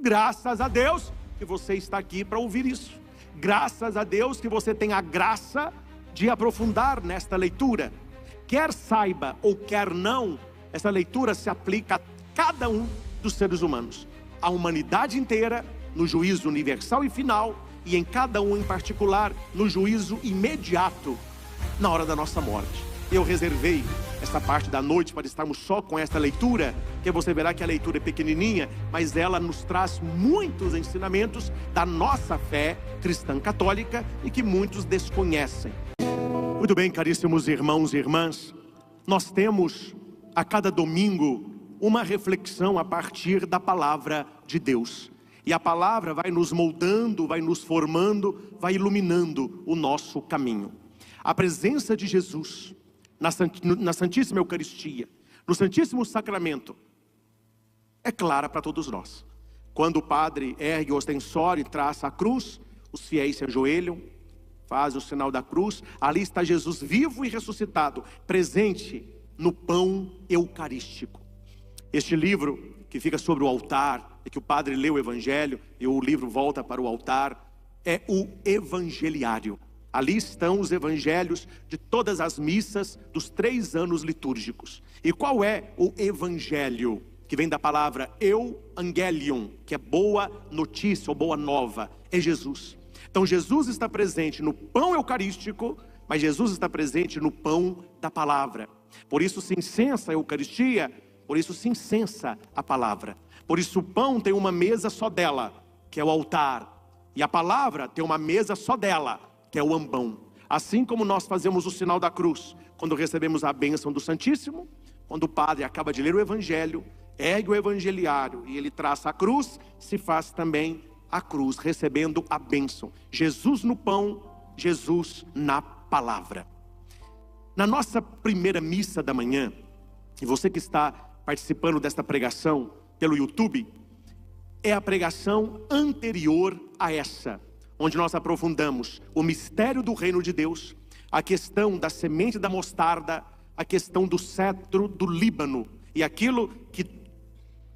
Graças a Deus que você está aqui para ouvir isso. Graças a Deus que você tem a graça de aprofundar nesta leitura. Quer saiba ou quer não, essa leitura se aplica a cada um dos seres humanos, a humanidade inteira, no juízo universal e final, e em cada um em particular, no juízo imediato, na hora da nossa morte. Eu reservei essa parte da noite para estarmos só com esta leitura, que você verá que a leitura é pequenininha, mas ela nos traz muitos ensinamentos da nossa fé cristã católica e que muitos desconhecem. Muito bem, caríssimos irmãos e irmãs, nós temos a cada domingo uma reflexão a partir da palavra de Deus. E a palavra vai nos moldando, vai nos formando, vai iluminando o nosso caminho. A presença de Jesus na Santíssima Eucaristia, no Santíssimo Sacramento, é clara para todos nós. Quando o padre ergue o ostensório e traça a cruz, os fiéis se ajoelham, fazem o sinal da cruz. Ali está Jesus vivo e ressuscitado, presente no pão eucarístico. Este livro que fica sobre o altar, é que o padre lê o Evangelho e o livro volta para o altar, é o Evangeliário. Ali estão os evangelhos de todas as missas dos 3 anos litúrgicos. E qual é o evangelho? Que vem da palavra euangelion, que é boa notícia ou boa nova, é Jesus. Então Jesus está presente no pão eucarístico, mas Jesus está presente no pão da palavra. Por isso se incensa a Eucaristia, por isso se incensa a palavra. Por isso o pão tem uma mesa só dela, que é o altar. E a palavra tem uma mesa só dela, que é o ambão. Assim como nós fazemos o sinal da cruz, quando recebemos a bênção do Santíssimo, quando o padre acaba de ler o Evangelho, ergue o Evangeliário e ele traça a cruz, se faz também a cruz, recebendo a bênção. Jesus no pão, Jesus na palavra. Na nossa primeira missa da manhã, e você que está participando desta pregação pelo YouTube, é a pregação anterior a essa, onde nós aprofundamos o mistério do reino de Deus, a questão da semente da mostarda, a questão do cetro do Líbano e aquilo que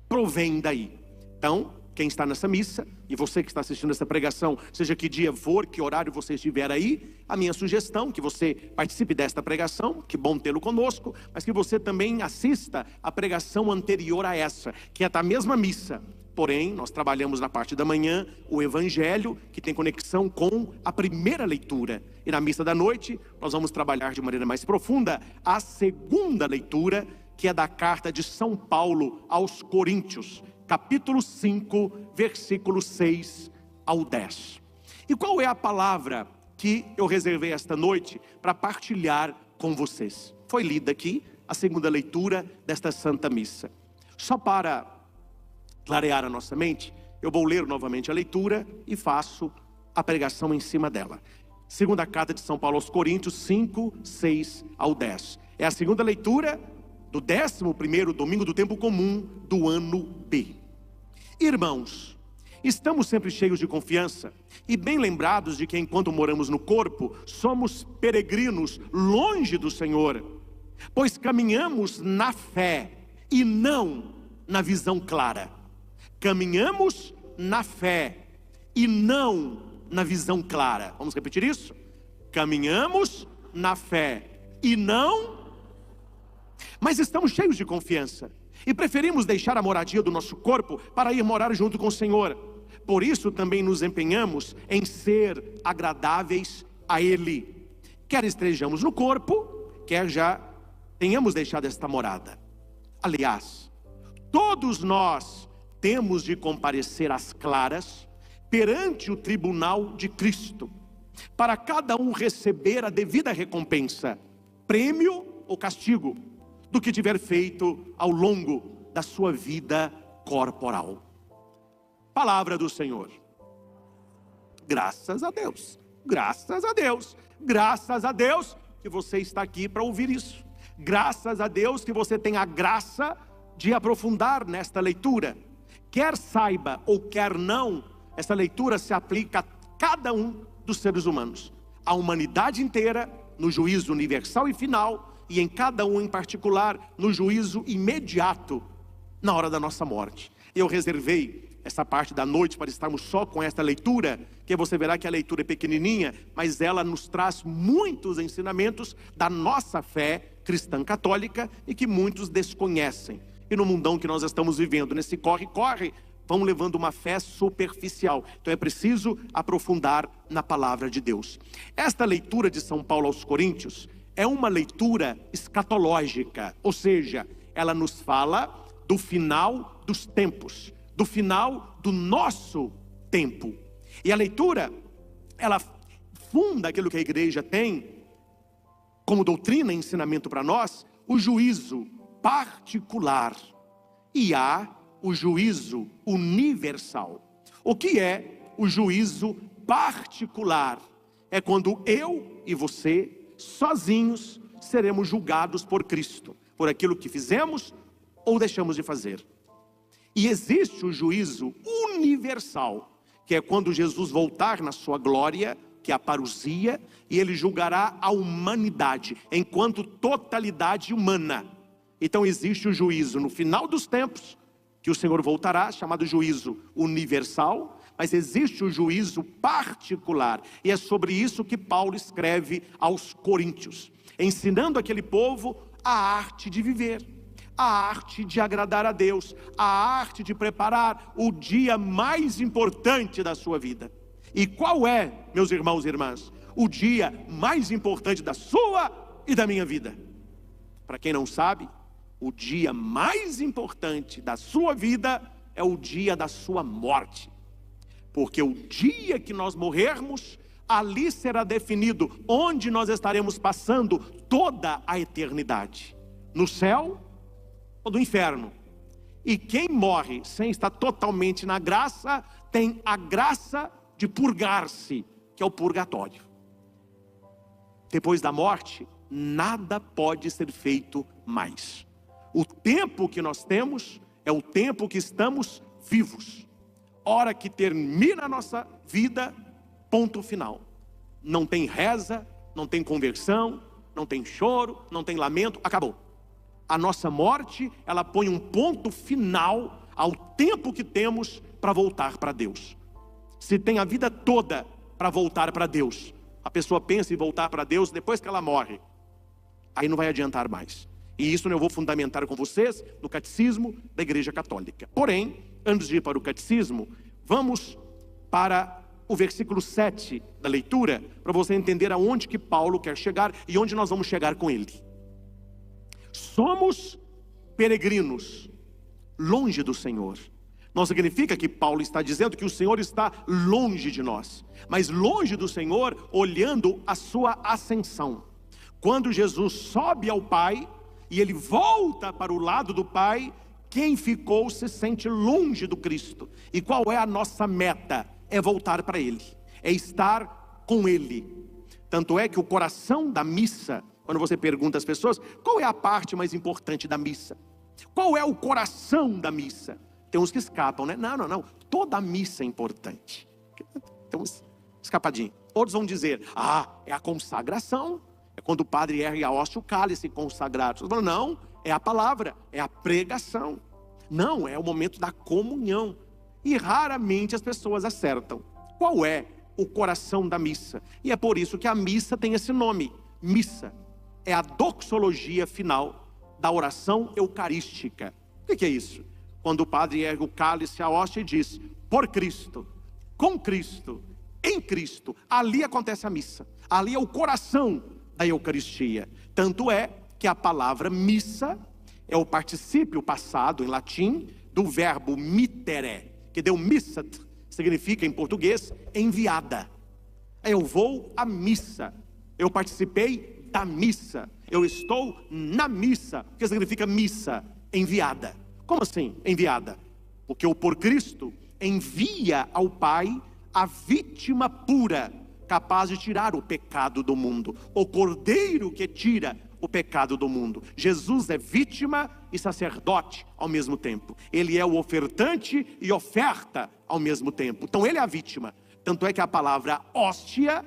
provém daí. Então, quem está nessa missa, e você que está assistindo essa pregação, seja que dia for, que horário você estiver aí, a minha sugestão, que você participe desta pregação, que bom tê-lo conosco, mas que você também assista a pregação anterior a essa, que é da mesma missa. Porém, nós trabalhamos na parte da manhã o Evangelho, que tem conexão com a primeira leitura. E na missa da noite, nós vamos trabalhar de maneira mais profunda a segunda leitura, que é da carta de São Paulo aos Coríntios, capítulo 5, versículos 6 ao 10. E qual é a palavra que eu reservei esta noite para partilhar com vocês? Foi lida aqui a segunda leitura desta Santa Missa. Só para clarear a nossa mente, eu vou ler novamente a leitura e faço a pregação em cima dela. Segunda carta de São Paulo aos Coríntios 5, 6 ao 10. É a segunda leitura do 11º domingo do tempo comum do ano B. Irmãos, estamos sempre cheios de confiança e bem lembrados de que enquanto moramos no corpo, somos peregrinos longe do Senhor, pois caminhamos na fé e não na visão clara. Caminhamos na fé e não na visão clara. Vamos repetir isso? Caminhamos na fé e não... Mas estamos cheios de confiança e preferimos deixar a moradia do nosso corpo para ir morar junto com o Senhor. Por isso também nos empenhamos em ser agradáveis a Ele, quer estejamos no corpo, quer já tenhamos deixado esta morada. Aliás, todos nós temos de comparecer às claras perante o tribunal de Cristo, para cada um receber a devida recompensa, prêmio ou castigo, do que tiver feito ao longo da sua vida corporal. Palavra do Senhor. Graças a Deus, graças a Deus, graças a Deus que você está aqui para ouvir isso. Graças a Deus que você tem a graça de aprofundar nesta leitura. Quer saiba ou quer não, essa leitura se aplica a cada um dos seres humanos, a humanidade inteira, no juízo universal e final, e em cada um em particular, no juízo imediato, na hora da nossa morte. Eu reservei essa parte da noite para estarmos só com esta leitura, que você verá que a leitura é pequenininha, mas ela nos traz muitos ensinamentos da nossa fé cristã católica e que muitos desconhecem. E no mundão que nós estamos vivendo, nesse corre-corre, vão levando uma fé superficial. Então é preciso aprofundar na palavra de Deus. Esta leitura de São Paulo aos Coríntios é uma leitura escatológica, ou seja, ela nos fala do final dos tempos, do final do nosso tempo. E a leitura, ela funda aquilo que a igreja tem como doutrina e ensinamento para nós, o juízo particular, e há o juízo universal. O que é o juízo particular? É quando eu e você, sozinhos, seremos julgados por Cristo, por aquilo que fizemos ou deixamos de fazer. E existe o juízo universal, que é quando Jesus voltar na sua glória, que é a parousia, e ele julgará a humanidade enquanto totalidade humana. Então existe o juízo no final dos tempos, que o Senhor voltará, chamado juízo universal, mas existe o juízo particular, e é sobre isso que Paulo escreve aos Coríntios, ensinando aquele povo a arte de viver, a arte de agradar a Deus, a arte de preparar o dia mais importante da sua vida. E qual é, meus irmãos e irmãs, o dia mais importante da sua e da minha vida? Para quem não sabe, o dia mais importante da sua vida é o dia da sua morte. Porque o dia que nós morrermos, ali será definido onde nós estaremos passando toda a eternidade. No céu ou no inferno. E quem morre sem estar totalmente na graça, tem a graça de purgar-se, que é o purgatório. Depois da morte, nada pode ser feito mais. O tempo que nós temos é o tempo que estamos vivos. Hora que termina a nossa vida, ponto final. Não tem reza, não tem conversão, não tem choro, não tem lamento, acabou. A nossa morte, ela põe um ponto final ao tempo que temos para voltar para Deus. Se tem a vida toda para voltar para Deus, a pessoa pensa em voltar para Deus depois que ela morre, aí não vai adiantar mais. E isso eu vou fundamentar com vocês no catecismo da Igreja Católica. Porém, antes de ir para o catecismo, vamos para o versículo 7 da leitura, para você entender aonde que Paulo quer chegar e onde nós vamos chegar com ele. Somos peregrinos, longe do Senhor. Não significa que Paulo está dizendo que o Senhor está longe de nós, mas longe do Senhor, olhando a sua ascensão. Quando Jesus sobe ao Pai e ele volta para o lado do Pai, quem ficou se sente longe do Cristo. E qual é a nossa meta? É voltar para Ele, é estar com Ele. Tanto é que o coração da missa, quando você pergunta às pessoas, qual é a parte mais importante da missa? Qual é o coração da missa? Tem uns que escapam, né? Não, toda a missa é importante. Tem uns escapadinhos. Outros vão dizer, é a consagração. É quando o padre ergue a hóstia, o cálice consagrado. Não, é a palavra, é a pregação. Não, é o momento da comunhão. E raramente as pessoas acertam. Qual é o coração da missa? E é por isso que a missa tem esse nome. Missa é a doxologia final da oração eucarística. O que é isso? Quando o padre ergue o cálice, a hóstia e diz, por Cristo, com Cristo, em Cristo, ali acontece a missa. Ali é o coração da Eucaristia. Tanto é que a palavra missa é o particípio passado em latim do verbo mittere, que deu missat, significa em português enviada. Eu vou à missa, eu participei da missa, eu estou na missa. O que significa missa? Enviada. Como assim enviada? Porque o por Cristo envia ao Pai a vítima pura, capaz de tirar o pecado do mundo, o cordeiro que tira o pecado do mundo. Jesus é vítima e sacerdote ao mesmo tempo. Ele é o ofertante e oferta ao mesmo tempo. Então ele é a vítima. Tanto é que a palavra hóstia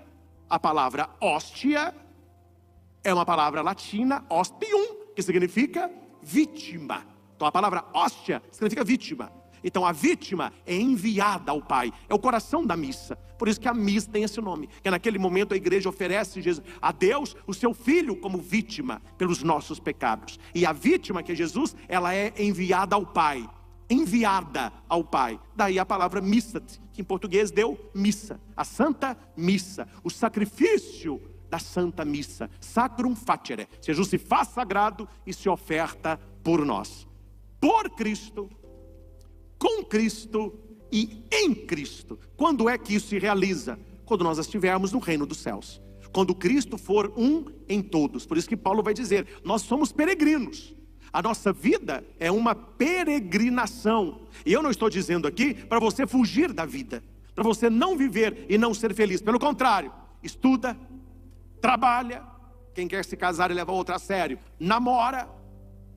é uma palavra latina, ostium, que significa vítima. Então a palavra hóstia significa vítima. Então a vítima é enviada ao Pai. É o coração da missa. Por isso que a missa tem esse nome. Que naquele momento a igreja oferece a Deus o seu Filho como vítima pelos nossos pecados. E a vítima, que é Jesus, ela é enviada ao Pai. Enviada ao Pai. Daí a palavra missa, que em português deu missa. A Santa Missa. O sacrifício da Santa Missa. Sacrum facere. Jesus se faz sagrado e se oferta por nós. Por Cristo, com Cristo e em Cristo. Quando é que isso se realiza? Quando nós estivermos no reino dos céus. Quando Cristo for um em todos. Por isso que Paulo vai dizer, nós somos peregrinos. A nossa vida é uma peregrinação. E eu não estou dizendo aqui para você fugir da vida, para você não viver e não ser feliz. Pelo contrário, estuda, trabalha. Quem quer se casar e levar outro a sério, namora.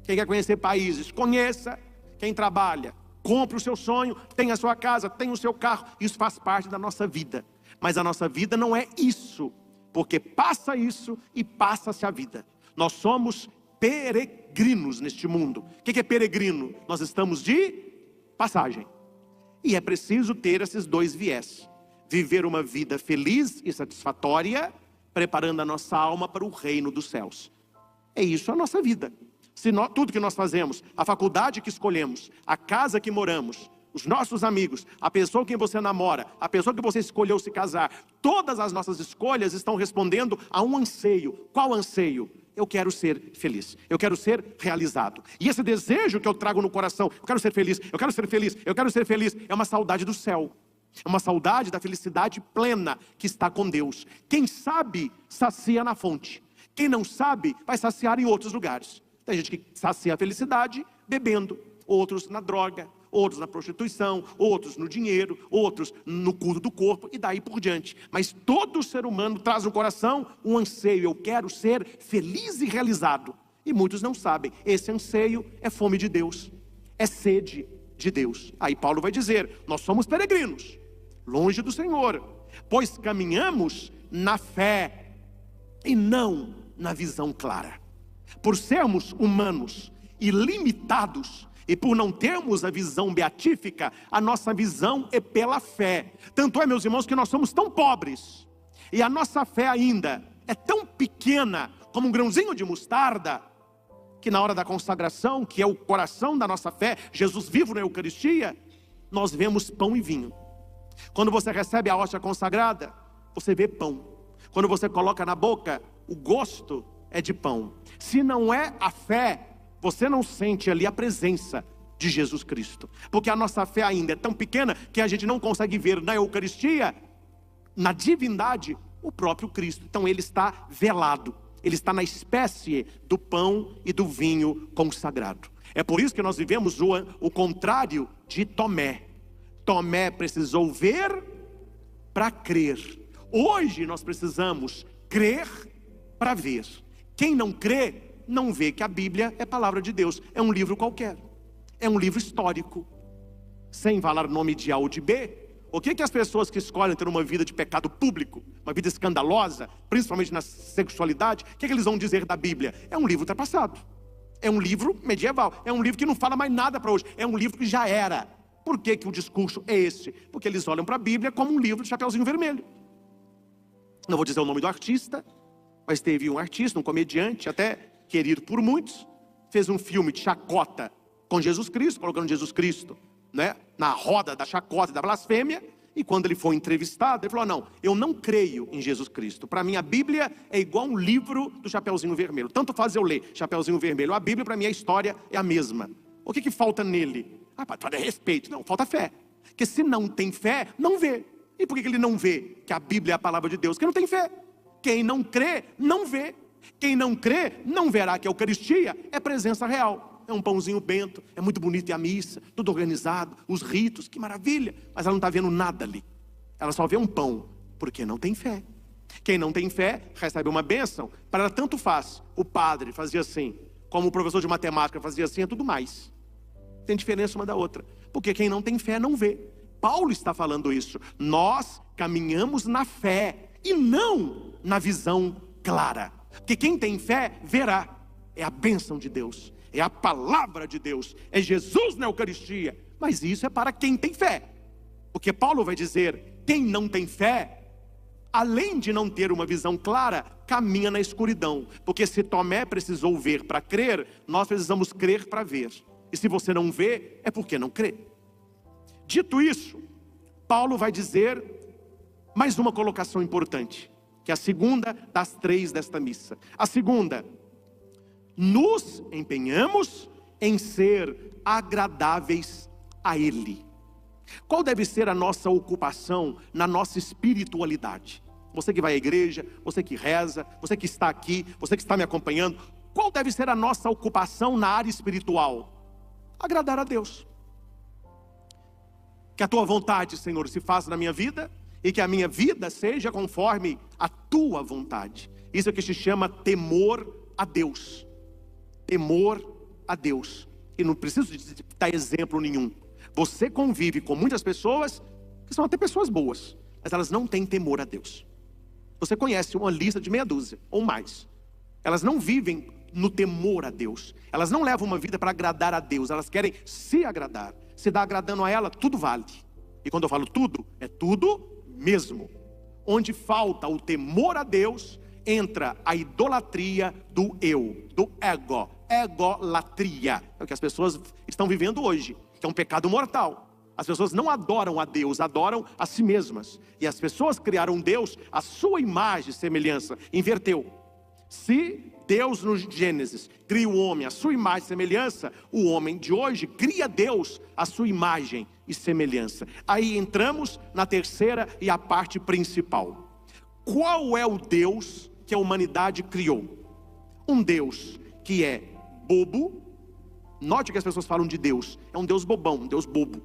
Quem quer conhecer países, conheça. Quem trabalha, compre o seu sonho, tenha a sua casa, tenha o seu carro. Isso faz parte da nossa vida. Mas a nossa vida não é isso. Porque passa isso e passa-se a vida. Nós somos peregrinos neste mundo. O que é peregrino? Nós estamos de passagem. E é preciso ter esses dois viés. Viver uma vida feliz e satisfatória, preparando a nossa alma para o reino dos céus. É isso a nossa vida. Se nós, tudo que nós fazemos, a faculdade que escolhemos, a casa que moramos, os nossos amigos, a pessoa com quem você namora, a pessoa que você escolheu se casar, todas as nossas escolhas estão respondendo a um anseio. Qual anseio? Eu quero ser feliz, eu quero ser realizado. E esse desejo que eu trago no coração, eu quero ser feliz, eu quero ser feliz, eu quero ser feliz, é uma saudade do céu. É uma saudade da felicidade plena que está com Deus. Quem sabe, sacia na fonte. Quem não sabe, vai saciar em outros lugares. Tem gente que sacia a felicidade bebendo, outros na droga, outros na prostituição, outros no dinheiro, outros no culto do corpo e daí por diante. Mas todo ser humano traz no coração um anseio, eu quero ser feliz e realizado. E muitos não sabem, esse anseio é fome de Deus, é sede de Deus. Aí Paulo vai dizer, nós somos peregrinos, longe do Senhor, pois caminhamos na fé e não na visão clara. Por sermos humanos e limitados, e por não termos a visão beatífica, a nossa visão é pela fé. Tanto é, meus irmãos, que nós somos tão pobres, e a nossa fé ainda é tão pequena, como um grãozinho de mostarda, que na hora da consagração, que é o coração da nossa fé, Jesus vivo na Eucaristia, nós vemos pão e vinho. Quando você recebe a hóstia consagrada, você vê pão. Quando você coloca na boca, o gosto é de pão. Se não é a fé, você não sente ali a presença de Jesus Cristo. Porque a nossa fé ainda é tão pequena que a gente não consegue ver na Eucaristia, na divindade, o próprio Cristo. Então ele está velado. Ele está na espécie do pão e do vinho consagrado. É por isso que nós vivemos o contrário de Tomé. Tomé precisou ver para crer. Hoje nós precisamos crer para ver. Quem não crê, não vê que a Bíblia é palavra de Deus. É um livro qualquer. É um livro histórico. Sem falar nome de A ou de B. O que as pessoas que escolhem ter uma vida de pecado público, uma vida escandalosa, principalmente na sexualidade, o que eles vão dizer da Bíblia? É um livro ultrapassado. É um livro medieval. É um livro que não fala mais nada para hoje. É um livro que já era. Por que o discurso é esse? Porque eles olham para a Bíblia como um livro de Chapeuzinho Vermelho. Não vou dizer o nome do artista, mas teve um artista, um comediante, até querido por muitos, fez um filme de chacota com Jesus Cristo, colocando Jesus Cristo, né, na roda da chacota e da blasfêmia. E quando ele foi entrevistado, ele falou, não, eu não creio em Jesus Cristo. Para mim a Bíblia é igual um livro do Chapeuzinho Vermelho. Tanto faz eu ler Chapeuzinho Vermelho. A Bíblia, para mim, a história é a mesma. O que falta nele? Para dar respeito. Não, falta fé. Porque se não tem fé, não vê. E por que ele não vê que a Bíblia é a palavra de Deus? Porque não tem fé. Quem não crê, não vê. Quem não crê, não verá que a Eucaristia é presença real. É um pãozinho bento, é muito bonito, e a missa, tudo organizado, os ritos, que maravilha. Mas ela não está vendo nada ali. Ela só vê um pão, porque não tem fé. Quem não tem fé, recebe uma bênção. Para ela tanto faz. O padre fazia assim, como o professor de matemática fazia assim, é tudo mais. Tem diferença uma da outra. Porque quem não tem fé, não vê. Paulo está falando isso. Nós caminhamos na fé e não na visão clara. Porque quem tem fé, verá. É a bênção de Deus. É a palavra de Deus. É Jesus na Eucaristia. Mas isso é para quem tem fé. Porque Paulo vai dizer, quem não tem fé, além de não ter uma visão clara, caminha na escuridão. Porque se Tomé precisou ver para crer, nós precisamos crer para ver. E se você não vê, é porque não crê. Dito isso, Paulo vai dizer mais uma colocação importante, que é a segunda das 3 desta missa. A segunda: nos empenhamos em ser agradáveis a Ele. Qual deve ser a nossa ocupação na nossa espiritualidade? Você que vai à igreja, você que reza, você que está aqui, você que está me acompanhando, qual deve ser a nossa ocupação na área espiritual? Agradar a Deus. Que a tua vontade, Senhor, se faça na minha vida, e que a minha vida seja conforme a tua vontade. Isso é que se chama temor a Deus. Temor a Deus. E não preciso dar exemplo nenhum. Você convive com muitas pessoas que são até pessoas boas, mas elas não têm temor a Deus. Você conhece uma lista de meia dúzia ou mais. Elas não vivem no temor a Deus. Elas não levam uma vida para agradar a Deus. Elas querem se agradar. Se dá agradando a ela, tudo vale. E quando eu falo tudo, é tudo mesmo. Onde falta o temor a Deus, entra a idolatria do eu, do ego. Egolatria. É o que as pessoas estão vivendo hoje, que é um pecado mortal. As pessoas não adoram a Deus, adoram a si mesmas. E as pessoas criaram Deus à sua imagem e semelhança. Inverteu. Se Deus no Gênesis cria o homem à sua imagem e semelhança, o homem de hoje cria Deus à sua imagem e semelhança. Aí entramos na terceira e a parte principal. Qual é o Deus que a humanidade criou? Um Deus que é bobo. Note que as pessoas falam de Deus, é um Deus bobão, um Deus bobo.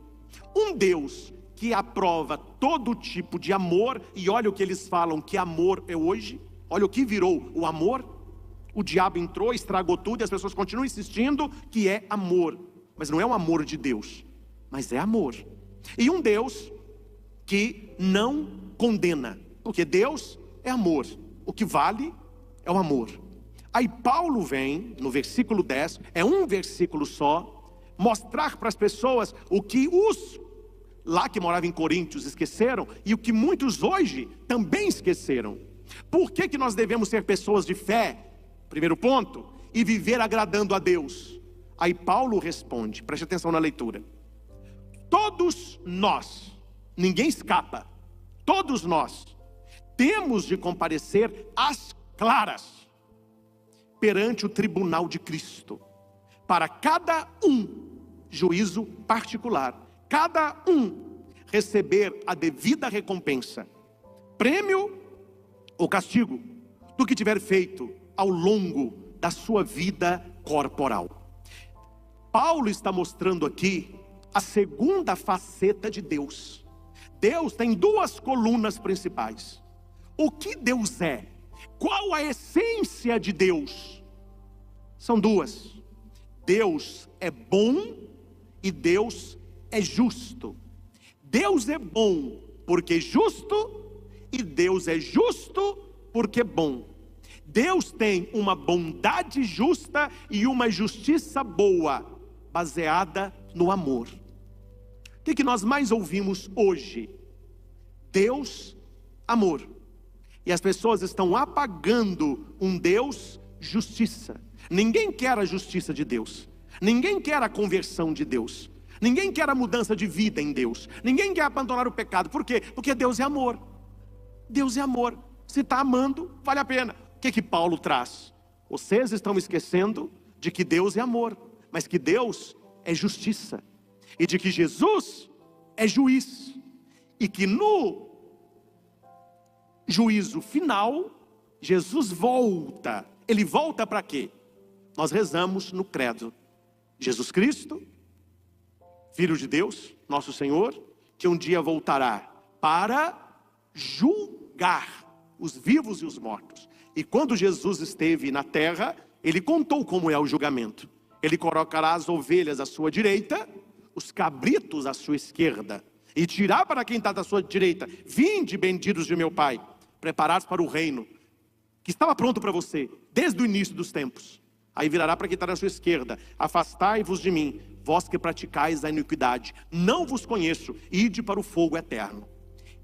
Um Deus que aprova todo tipo de amor. E olha o que eles falam que amor é hoje. Olha o que virou o amor. O diabo entrou, estragou tudo, e as pessoas continuam insistindo que é amor. Mas não é um amor de Deus, mas é amor. E um Deus que não condena, porque Deus é amor. O que vale é o amor. Aí Paulo vem, no versículo 10, é um versículo só, mostrar para as pessoas o que os lá que moravam em Coríntios esqueceram, e o que muitos hoje também esqueceram. Por que nós devemos ser pessoas de fé? Primeiro ponto, e viver agradando a Deus. Aí Paulo responde, preste atenção na leitura. Todos nós, ninguém escapa, todos nós temos de comparecer às claras perante o tribunal de Cristo, para cada um juízo particular, cada um receber a devida recompensa, prêmio ou castigo, do que tiver feito ao longo da sua vida corporal. Paulo está mostrando aqui a segunda faceta de Deus. Deus tem duas colunas principais. O que Deus é? Qual a essência de Deus? São duas. Deus é bom e Deus é justo. Deus é bom porque é justo, e Deus é justo porque é bom. Deus tem uma bondade justa e uma justiça boa, baseada no amor. O que nós mais ouvimos hoje? Deus, amor. E as pessoas estão apagando um Deus, justiça. Ninguém quer a justiça de Deus. Ninguém quer a conversão de Deus. Ninguém quer a mudança de vida em Deus. Ninguém quer abandonar o pecado. Por quê? Porque Deus é amor. Deus é amor. Se está amando, vale a pena. O que Paulo traz? Vocês estão esquecendo de que Deus é amor, mas que Deus é justiça, e de que Jesus é juiz, e que no juízo final, Jesus volta. Ele volta para quê? Nós rezamos no credo: Jesus Cristo, Filho de Deus, nosso Senhor, que um dia voltará para julgar os vivos e os mortos. E quando Jesus esteve na terra, ele contou como é o julgamento. Ele colocará as ovelhas à sua direita, os cabritos à sua esquerda, e dirá para quem está à sua direita: vinde, benditos de meu Pai, preparados para o reino que estava pronto para você desde o início dos tempos. Aí virará para quem está na sua esquerda: afastai-vos de mim, vós que praticais a iniquidade, não vos conheço, ide para o fogo eterno.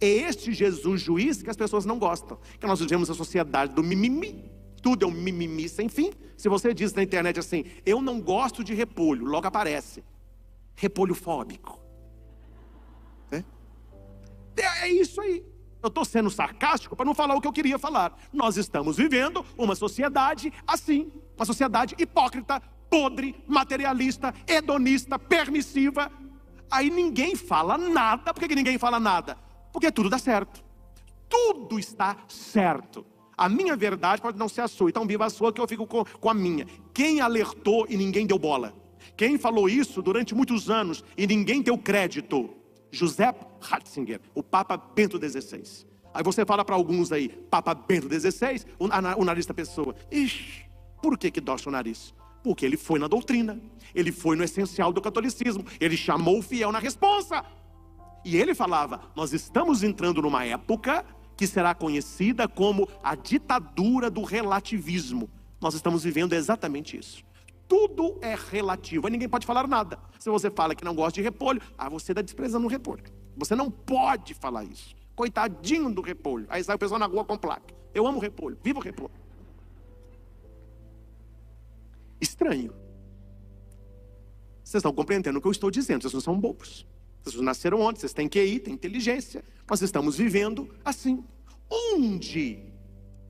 É este Jesus juiz que as pessoas não gostam, que nós vivemos a sociedade do mimimi, tudo é um mimimi sem fim. Se você diz na internet assim, eu não gosto de repolho, logo aparece, repolho fóbico. É isso aí. Eu estou sendo sarcástico para não falar o que eu queria falar. Nós estamos vivendo uma sociedade assim, uma sociedade hipócrita, podre, materialista, hedonista, permissiva. Aí ninguém fala nada. Por que ninguém fala nada? Porque tudo dá certo. Tudo está certo. A minha verdade pode não ser a sua, então viva a sua que eu fico com a minha. Quem alertou e ninguém deu bola? Quem falou isso durante muitos anos e ninguém deu crédito? José Ratzinger, o Papa Bento XVI. Aí você fala para alguns aí, Papa Bento XVI, o nariz da pessoa. Ixi, por que dorce o nariz? Porque ele foi na doutrina, ele foi no essencial do catolicismo, ele chamou o fiel na responsa. E ele falava, nós estamos entrando numa época que será conhecida como a ditadura do relativismo. Nós estamos vivendo exatamente isso. Tudo é relativo, aí ninguém pode falar nada. Se você fala que não gosta de repolho, você está desprezando o repolho. Você não pode falar isso. Coitadinho do repolho. Aí sai o pessoal na rua com placa. Eu amo repolho, viva o repolho. Estranho. Vocês estão compreendendo o que eu estou dizendo, vocês não são bobos. Vocês nasceram ontem, vocês têm QI, têm inteligência. Nós estamos vivendo assim. Onde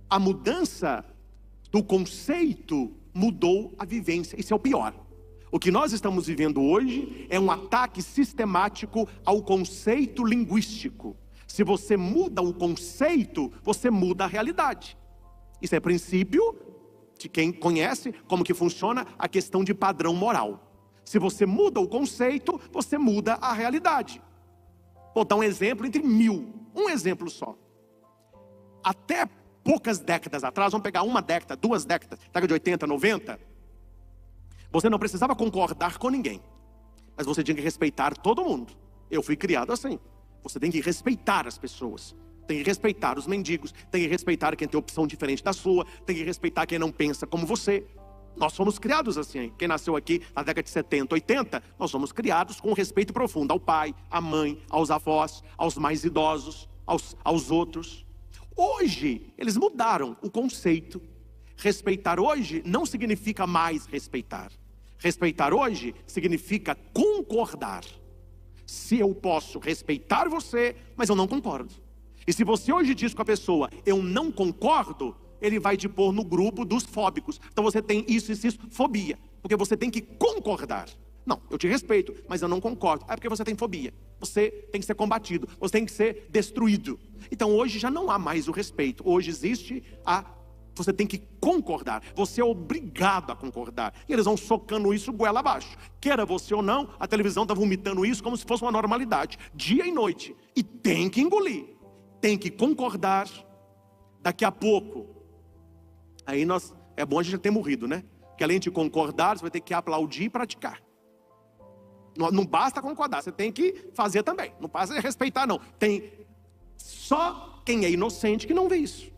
a mudança do conceito mudou a vivência. Isso é o pior. O que nós estamos vivendo hoje é um ataque sistemático ao conceito linguístico. Se você muda o conceito, você muda a realidade. Isso é princípio de quem conhece como que funciona a questão de padrão moral. Se você muda o conceito, você muda a realidade. Vou dar um exemplo entre 1000. Um exemplo só. Até poucas décadas atrás, vamos pegar uma década, 2 décadas, década de 80, 90, você não precisava concordar com ninguém, mas você tinha que respeitar todo mundo. Eu fui criado assim. Você tem que respeitar as pessoas, tem que respeitar os mendigos, tem que respeitar quem tem opção diferente da sua, tem que respeitar quem não pensa como você. Nós fomos criados assim. Quem nasceu aqui na década de 70, 80, nós somos criados com respeito profundo ao pai, à mãe, aos avós, aos mais idosos, aos outros. Hoje, eles mudaram o conceito. Respeitar hoje não significa mais respeitar. Respeitar hoje significa concordar. Se eu posso respeitar você, mas eu não concordo. E se você hoje diz com a pessoa, eu não concordo, ele vai te pôr no grupo dos fóbicos. Então você tem isso, fobia. Porque você tem que concordar. Não, eu te respeito, mas eu não concordo. É porque você tem fobia. Você tem que ser combatido, você tem que ser destruído. Então hoje já não há mais o respeito. Hoje existe você tem que concordar. Você é obrigado a concordar. E eles vão socando isso goela abaixo. Queira você ou não, a televisão está vomitando isso como se fosse uma normalidade. Dia e noite. E tem que engolir. Tem que concordar. Daqui a pouco. Aí é bom a gente já ter morrido, né? Porque além de concordar, você vai ter que aplaudir e praticar. Não basta concordar, você tem que fazer também. Não basta respeitar, não. Tem só quem é inocente que não vê isso.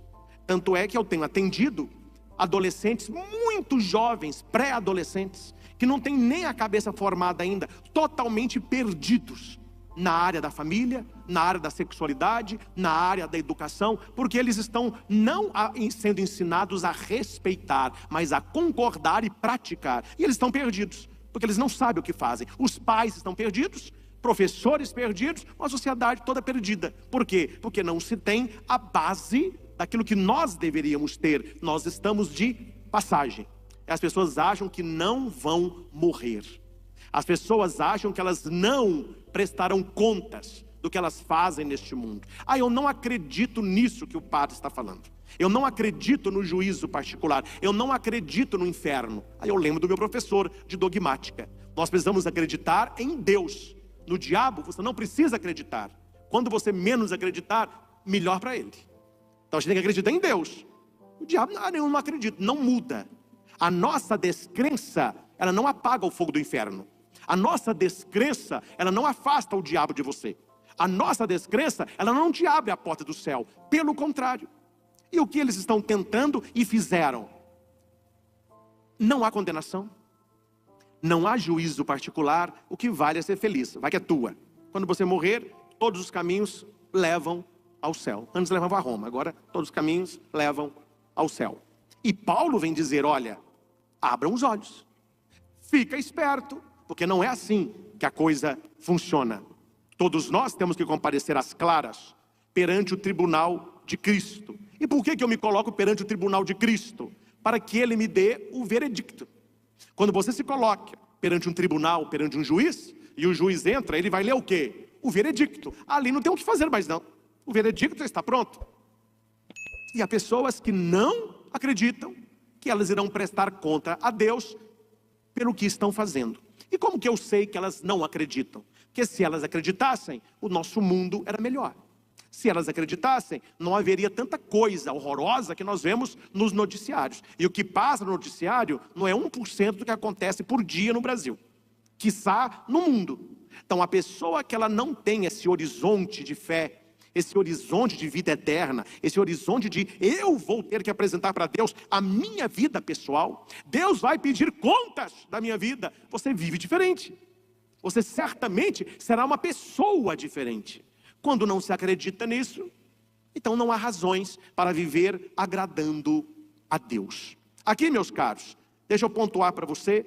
Tanto é que eu tenho atendido adolescentes muito jovens, pré-adolescentes, que não têm nem a cabeça formada ainda, totalmente perdidos na área da família, na área da sexualidade, na área da educação, porque eles estão não sendo ensinados a respeitar, mas a concordar e praticar. E eles estão perdidos, porque eles não sabem o que fazem. Os pais estão perdidos, professores perdidos, uma sociedade toda perdida. Por quê? Porque não se tem a base daquilo que nós deveríamos ter. Nós estamos de passagem. As pessoas acham que não vão morrer. As pessoas acham que elas não prestarão contas do que elas fazem neste mundo. Eu não acredito nisso que o padre está falando. Eu não acredito no juízo particular. Eu não acredito no inferno. Aí eu lembro do meu professor de dogmática. Nós precisamos acreditar em Deus. No diabo você não precisa acreditar. Quando você menos acreditar, melhor para ele. Então a gente tem que acreditar em Deus. O diabo, eu não acredito, não muda. A nossa descrença, ela não apaga o fogo do inferno. A nossa descrença, ela não afasta o diabo de você. A nossa descrença, ela não te abre a porta do céu. Pelo contrário. E o que eles estão tentando e fizeram? Não há condenação. não há juízo particular, o que vale é ser feliz, vai que é tua. Quando você morrer, todos os caminhos levam ao céu. Antes levavam a Roma, agora todos os caminhos levam ao céu. E Paulo vem dizer, olha, abram os olhos, fica esperto, porque não é assim que a coisa funciona. Todos nós temos que comparecer às claras perante o tribunal de Cristo. E por que eu me coloco perante o tribunal de Cristo? Para que Ele me dê o veredicto. Quando você se coloca perante um tribunal, perante um juiz, e o juiz entra, ele vai ler o quê? O veredicto. Ali não tem o que fazer mais não. O veredicto já está pronto. E há pessoas que não acreditam que elas irão prestar conta a Deus pelo que estão fazendo. E como que eu sei que elas não acreditam? Porque se elas acreditassem, o nosso mundo era melhor. Se elas acreditassem, não haveria tanta coisa horrorosa que nós vemos nos noticiários. E o que passa no noticiário não é 1% do que acontece por dia no Brasil, quiçá no mundo. Então a pessoa que ela não tem esse horizonte de fé, esse horizonte de vida eterna, esse horizonte de eu vou ter que apresentar para Deus a minha vida pessoal, Deus vai pedir contas da minha vida, você vive diferente. Você certamente será uma pessoa diferente. Quando não se acredita nisso, então não há razões para viver agradando a Deus. Aqui, meus caros, deixa eu pontuar para você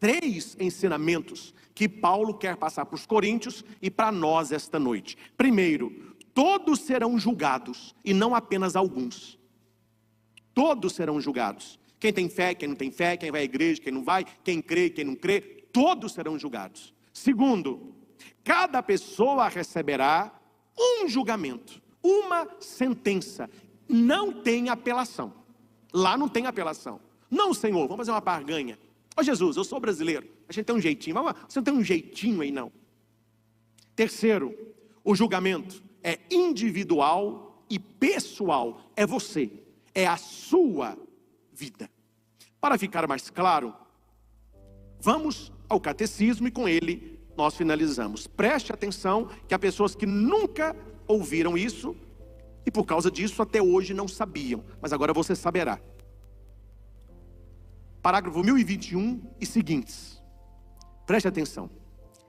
3 ensinamentos que Paulo quer passar para os coríntios e para nós esta noite. Primeiro, todos serão julgados e não apenas alguns. Todos serão julgados. Quem tem fé, quem não tem fé, quem vai à igreja, quem não vai, quem crê, quem não crê, todos serão julgados. Segundo, cada pessoa receberá um julgamento, uma sentença. Não tem apelação. Lá não tem apelação. Não, Senhor, vamos fazer uma barganha. Ó Jesus, eu sou brasileiro, a gente tem um jeitinho. Você não tem um jeitinho aí não. Terceiro, o julgamento é individual e pessoal. É você, é a sua vida. Para ficar mais claro, vamos ao catecismo e com ele nós finalizamos. Preste atenção que há pessoas que nunca ouviram isso e por causa disso até hoje não sabiam, mas agora você saberá. Parágrafo 1021 e seguintes. Preste atenção.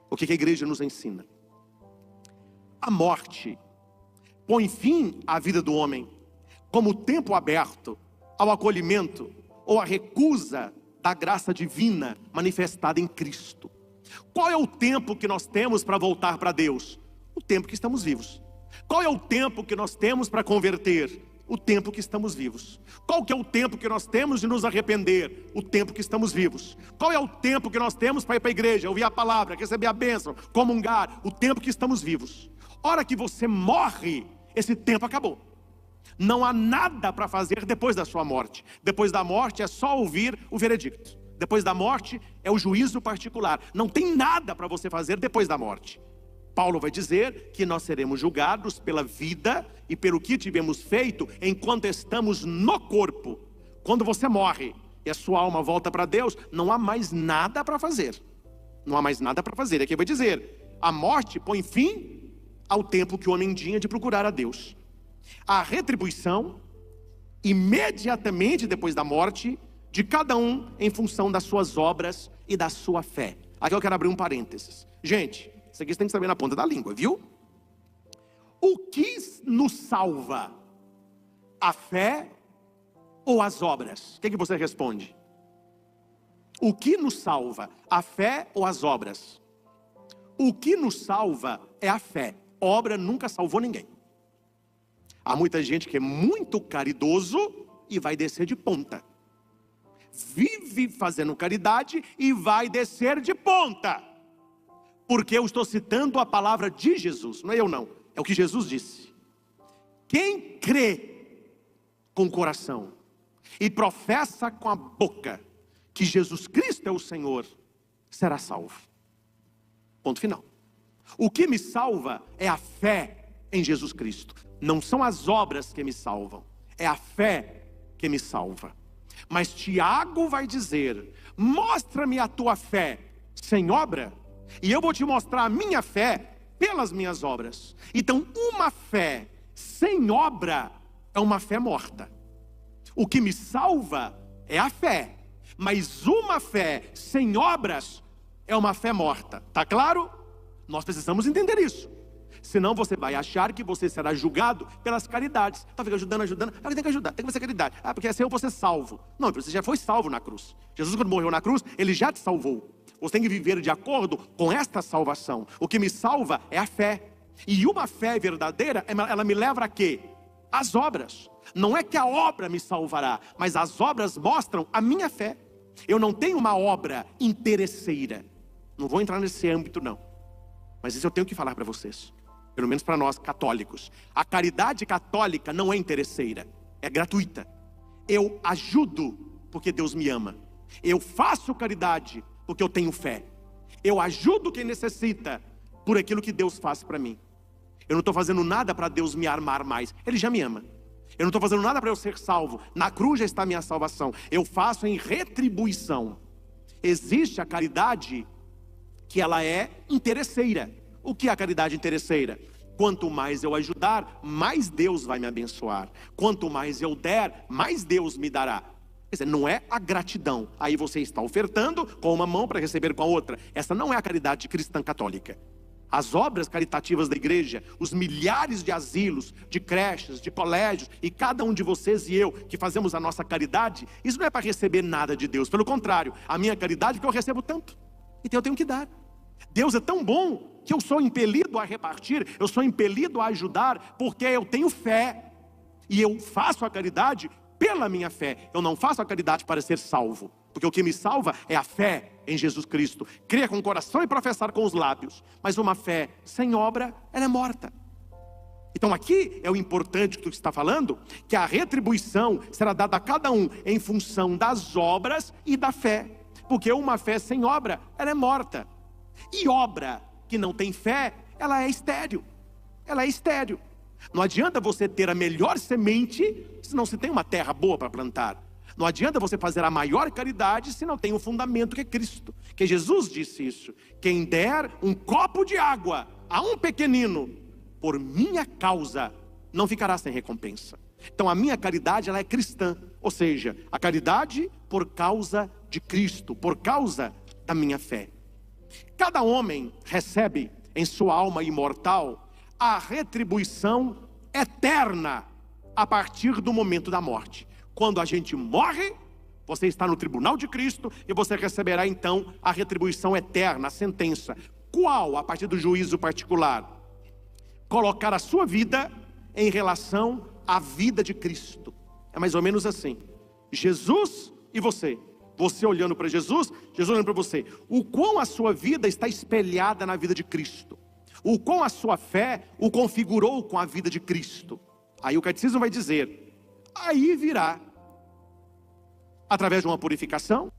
O que a igreja nos ensina? A morte põe fim à vida do homem como tempo aberto ao acolhimento ou à recusa da graça divina manifestada em Cristo. Qual é o tempo que nós temos para voltar para Deus? O tempo que estamos vivos. Qual é o tempo que nós temos para converter? O tempo que estamos vivos. Qual que é o tempo que nós temos de nos arrepender? O tempo que estamos vivos. Qual é o tempo que nós temos para ir para a igreja, ouvir a palavra, receber a bênção, comungar? O tempo que estamos vivos. Hora que você morre, esse tempo acabou. Não há nada para fazer depois da sua morte. Depois da morte é só ouvir o veredicto. Depois da morte é o juízo particular. Não tem nada para você fazer depois da morte. Paulo vai dizer que nós seremos julgados pela vida e pelo que tivemos feito enquanto estamos no corpo. Quando você morre e a sua alma volta para Deus, não há mais nada para fazer. Não há mais nada para fazer. Aqui vai dizer, a morte põe fim ao tempo que o homem tinha de procurar a Deus. A retribuição, imediatamente depois da morte, de cada um em função das suas obras e da sua fé. Aqui eu quero abrir um parênteses. Gente, isso aqui você tem que saber na ponta da língua, viu? O que nos salva? A fé ou as obras? O que você responde? O que nos salva? A fé ou as obras? O que nos salva é a fé. Obra nunca salvou ninguém. Há muita gente que é muito caridoso e vai descer de ponta. Vive fazendo caridade e vai descer de ponta. Porque eu estou citando a palavra de Jesus, não é eu não, é o que Jesus disse. Quem crê com o coração e professa com a boca que Jesus Cristo é o Senhor, será salvo. Ponto final. O que me salva é a fé em Jesus Cristo. Não são as obras que me salvam, é a fé que me salva. Mas Tiago vai dizer, mostra-me a tua fé sem obra, e eu vou te mostrar a minha fé pelas minhas obras. Então uma fé sem obra é uma fé morta. O que me salva é a fé, Mas uma fé sem obras é uma fé morta. Tá claro? Nós precisamos entender isso. Senão você vai achar que você será julgado pelas caridades. Então fica ajudando. Tem que ajudar, tem que fazer caridade. Porque assim eu vou ser salvo. Não, você já foi salvo na cruz. Jesus, quando morreu na cruz, Ele já te salvou. Você tem que viver de acordo com esta salvação. O que me salva é a fé. E uma fé verdadeira, ela me leva a quê? As obras. Não é que a obra me salvará, mas as obras mostram a minha fé. Eu não tenho uma obra interesseira. Não vou entrar nesse âmbito não. Mas isso eu tenho que falar para vocês. Pelo menos para nós católicos. A caridade católica não é interesseira, é gratuita. Eu ajudo porque Deus me ama. Eu faço caridade porque eu tenho fé. Eu ajudo quem necessita por aquilo que Deus faz para mim. Eu não estou fazendo nada para Deus me amar mais. Ele já me ama. Eu não estou fazendo nada para eu ser salvo. Na cruz já está a minha salvação. Eu faço em retribuição. Existe a caridade que ela é interesseira. O que é a caridade interesseira? Quanto mais eu ajudar, mais Deus vai me abençoar. Quanto mais eu der, mais Deus me dará. Quer dizer, não é a gratidão. Aí você está ofertando com uma mão para receber com a outra. Essa não é a caridade cristã católica. As obras caritativas da igreja, os milhares de asilos, de creches, de colégios, e cada um de vocês e eu que fazemos a nossa caridade, isso não é para receber nada de Deus. Pelo contrário, a minha caridade é porque eu recebo tanto. Então eu tenho que dar. Deus é tão bom que eu sou impelido a repartir, eu sou impelido a ajudar, porque eu tenho fé. E eu faço a caridade pela minha fé. Eu não faço a caridade para ser salvo, porque o que me salva é a fé em Jesus Cristo. Crer com o coração e professar com os lábios. Mas uma fé sem obra, ela é morta. Então aqui é o importante que tu está falando, que a retribuição será dada a cada um em função das obras e da fé. Porque uma fé sem obra, ela é morta. E obra que não tem fé, ela é estéril. Ela é estéril. Não adianta você ter a melhor semente se não se tem uma terra boa para plantar. Não adianta você fazer a maior caridade se não tem um fundamento que é Cristo. Que Jesus disse isso. Quem der um copo de água a um pequenino, por minha causa, não ficará sem recompensa. Então a minha caridade, ela é cristã. Ou seja, a caridade por causa de Cristo, por causa da minha fé. Cada homem recebe em sua alma imortal a retribuição eterna a partir do momento da morte. Quando a gente morre, você está no tribunal de Cristo e você receberá então a retribuição eterna, a sentença. Qual? A partir do juízo particular. Colocar a sua vida em relação à vida de Cristo. É mais ou menos assim. Jesus e você. Você olhando para Jesus, Jesus olhando para você. O quão a sua vida está espelhada na vida de Cristo. O quão a sua fé o configurou com a vida de Cristo. Aí o catecismo vai dizer, aí virá, através de uma purificação,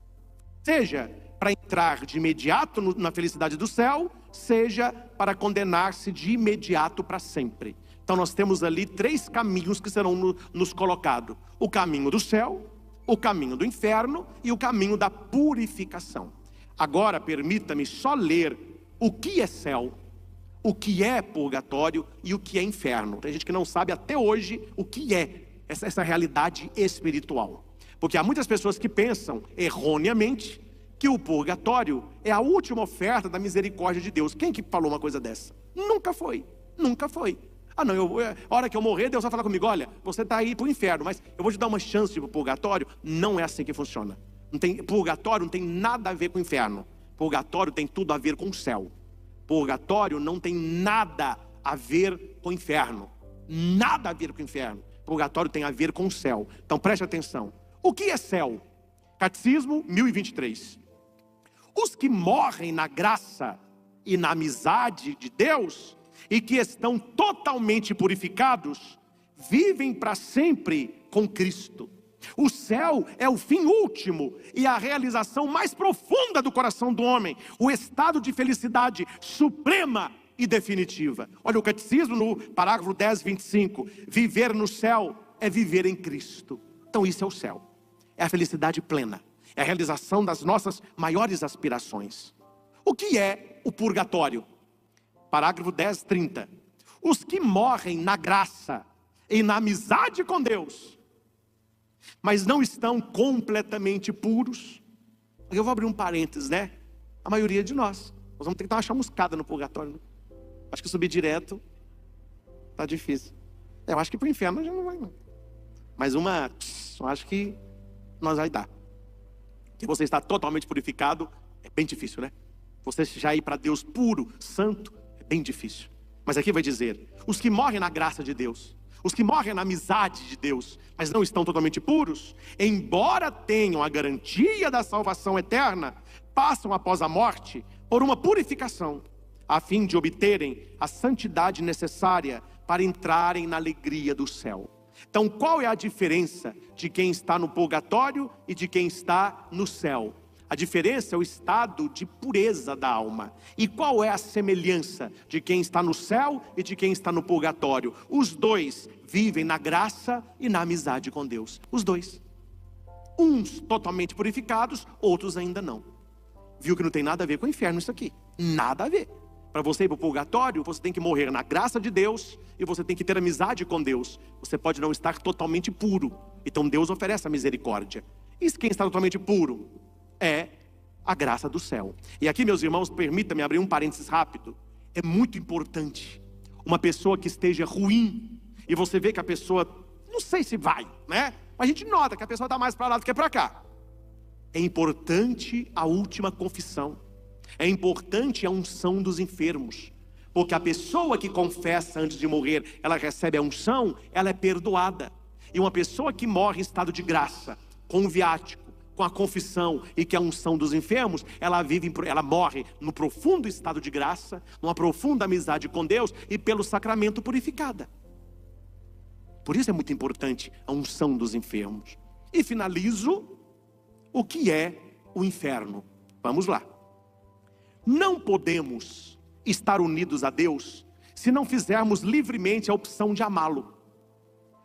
seja para entrar de imediato na felicidade do céu, seja para condenar-se de imediato para sempre. Então nós temos ali 3 caminhos que serão nos colocados. O caminho do céu, o caminho do inferno e o caminho da purificação. Agora permita-me só ler o que é céu, o que é purgatório e o que é inferno. Tem gente que não sabe até hoje o que é essa realidade espiritual. Porque há muitas pessoas que pensam erroneamente que o purgatório é a última oferta da misericórdia de Deus. Quem que falou uma coisa dessa? Nunca foi, nunca foi. Ah não, a hora que eu morrer, Deus vai falar comigo, olha, você está aí para o inferno, mas eu vou te dar uma chance para o purgatório. Não é assim que funciona. Purgatório não tem nada a ver com o inferno. Purgatório tem tudo a ver com o céu. Purgatório não tem nada a ver com o inferno. Nada a ver com o inferno. Purgatório tem a ver com o céu. Então preste atenção. O que é céu? Catecismo 1023. Os que morrem na graça e na amizade de Deus e que estão totalmente purificados, vivem para sempre com Cristo. O céu é o fim último e a realização mais profunda do coração do homem, o estado de felicidade suprema e definitiva. Olha o catecismo no parágrafo 10, 25. Viver no céu é viver em Cristo. Então isso é o céu, é a felicidade plena, é a realização das nossas maiores aspirações. O que é o purgatório? Parágrafo 10, 30. Os que morrem na graça e na amizade com Deus mas não estão completamente puros. Eu vou abrir um parênteses, né? A maioria de nós vamos ter que dar uma chamuscada no purgatório, né? Acho que subir direto tá difícil. Eu acho que pro inferno já não vai, não. Mas eu acho que nós vai dar. Que você está totalmente purificado é bem difícil, né? Você já ir para Deus puro, santo, é bem difícil. Mas aqui vai dizer: os que morrem na graça de Deus, os que morrem na amizade de Deus, mas não estão totalmente puros, embora tenham a garantia da salvação eterna, passam após a morte por uma purificação, a fim de obterem a santidade necessária para entrarem na alegria do céu. Então, qual é a diferença de quem está no purgatório e de quem está no céu? A diferença é o estado de pureza da alma. E qual é a semelhança de quem está no céu e de quem está no purgatório? Os dois vivem na graça e na amizade com Deus. Os dois. Uns totalmente purificados, outros ainda não. Viu que não tem nada a ver com o inferno isso aqui? Nada a ver. Para você ir para o purgatório, você tem que morrer na graça de Deus e você tem que ter amizade com Deus. Você pode não estar totalmente puro, então Deus oferece a misericórdia. E quem está totalmente puro é a graça do céu. E aqui, meus irmãos, permita-me abrir um parênteses rápido. É muito importante uma pessoa que esteja ruim e você vê que a pessoa, não sei se vai, né? Mas a gente nota que a pessoa está mais para lá do que para cá. É importante a última confissão. É importante a unção dos enfermos, porque a pessoa que confessa antes de morrer, ela recebe a unção, ela é perdoada. E uma pessoa que morre em estado de graça, com o viático, com a confissão e que é a unção dos enfermos, ela morre no profundo estado de graça, numa profunda amizade com Deus e pelo sacramento purificada. Por isso é muito importante a unção dos enfermos. E finalizo o que é o inferno. Vamos lá. Não podemos estar unidos a Deus se não fizermos livremente a opção de amá-lo.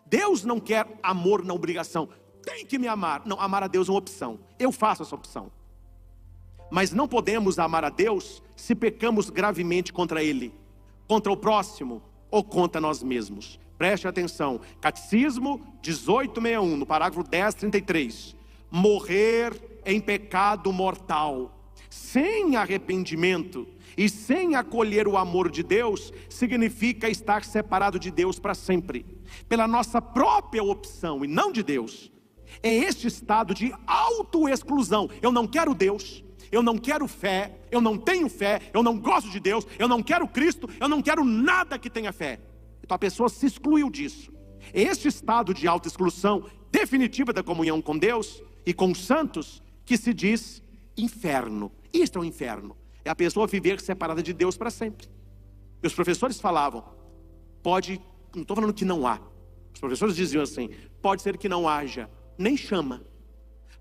Deus não quer amor na obrigação. Tem que me amar. Não, amar a Deus é uma opção. Eu faço essa opção. Mas não podemos amar a Deus se pecamos gravemente contra Ele, contra o próximo ou contra nós mesmos. Preste atenção. Catecismo 1861, no parágrafo 1033. Morrer em pecado mortal sem arrependimento e sem acolher o amor de Deus, significa estar separado de Deus para sempre, pela nossa própria opção e não de Deus. É este estado de autoexclusão. Eu não quero Deus, eu não quero fé, eu não tenho fé, eu não gosto de Deus, eu não quero Cristo, eu não quero nada que tenha fé. Então a pessoa se excluiu disso. É este estado de autoexclusão definitiva da comunhão com Deus e com os santos que se diz inferno. Isto é o inferno. É a pessoa viver separada de Deus para sempre. Meus professores falavam, não estou falando que não há. Os professores diziam assim, pode ser que não haja nem chama.